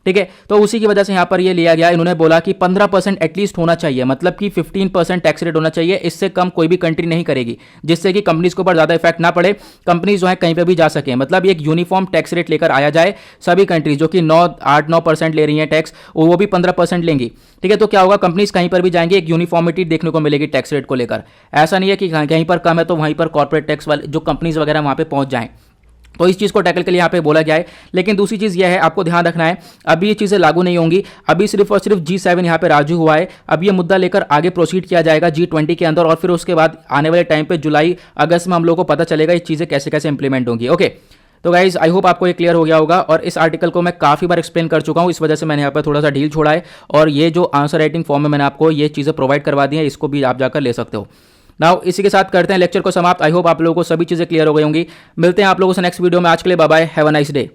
ठीक है। तो उसी की वजह से यहां पर ये लिया गया, इन्होंने बोला कि 15% एटलीस्ट होना चाहिए, मतलब कि 15% टैक्स रेट होना चाहिए, इससे कम कोई भी कंट्री नहीं करेगी, जिससे कि कंपनीज के ऊपर ज्यादा इफेक्ट ना पड़े, कंपनीज जो है कहीं पे भी जा सके। मतलब एक यूनिफॉर्म टैक्स रेट लेकर आया जाए, सभी कंट्रीज जो कि 8-9% ले रही हैं टैक्स, वो भी 15% लेंगी, ठीक है। तो क्या होगा, कंपनीज कहीं पर भी जाएंगे, एक यूनिफॉर्मिटी देखने को मिलेगी टैक्स रेट को लेकर। ऐसा नहीं है कि कहीं पर कम है तो वहीं पर कॉर्पोरेट टैक्स वाले जो कंपनीज वगैरह वहां पर पहुंच जाएं। तो इस चीज़ को टैकल के लिए यहाँ पे बोला गया है। लेकिन दूसरी चीज़ यह है, आपको ध्यान रखना है, अभी ये चीज़ें लागू नहीं होंगी, अभी सिर्फ और सिर्फ G7 यहाँ पे राजू हुआ है। अब ये मुद्दा लेकर आगे प्रोसीड किया जाएगा G20 के अंदर, और फिर उसके बाद आने वाले टाइम पे जुलाई अगस्त में हम लोग को पता चलेगा ये चीज़ें कैसे कैसे इंप्लीमेंट होंगी। ओके, तो गाइज आई होप आपको ये क्लियर हो गया होगा, और इस आर्टिकल को मैं काफ़ी बार एक्सप्लेन कर चुका हूँ, इस वजह से मैंने यहाँ पर थोड़ा सा ढील छोड़ा है, और ये जो आंसर राइटिंग फॉर्म में मैंने आपको ये चीज़ें प्रोवाइड करवा दी है, इसको भी आप जाकर ले सकते हो। नाउ इसी के साथ करते हैं लेक्चर को समाप्त। आई होप आप लोगों को सभी चीज़ें क्लियर हो गई होंगी। मिलते हैं आप लोगों से नेक्स्ट वीडियो में। आज के लिए bye bye, have a nice day.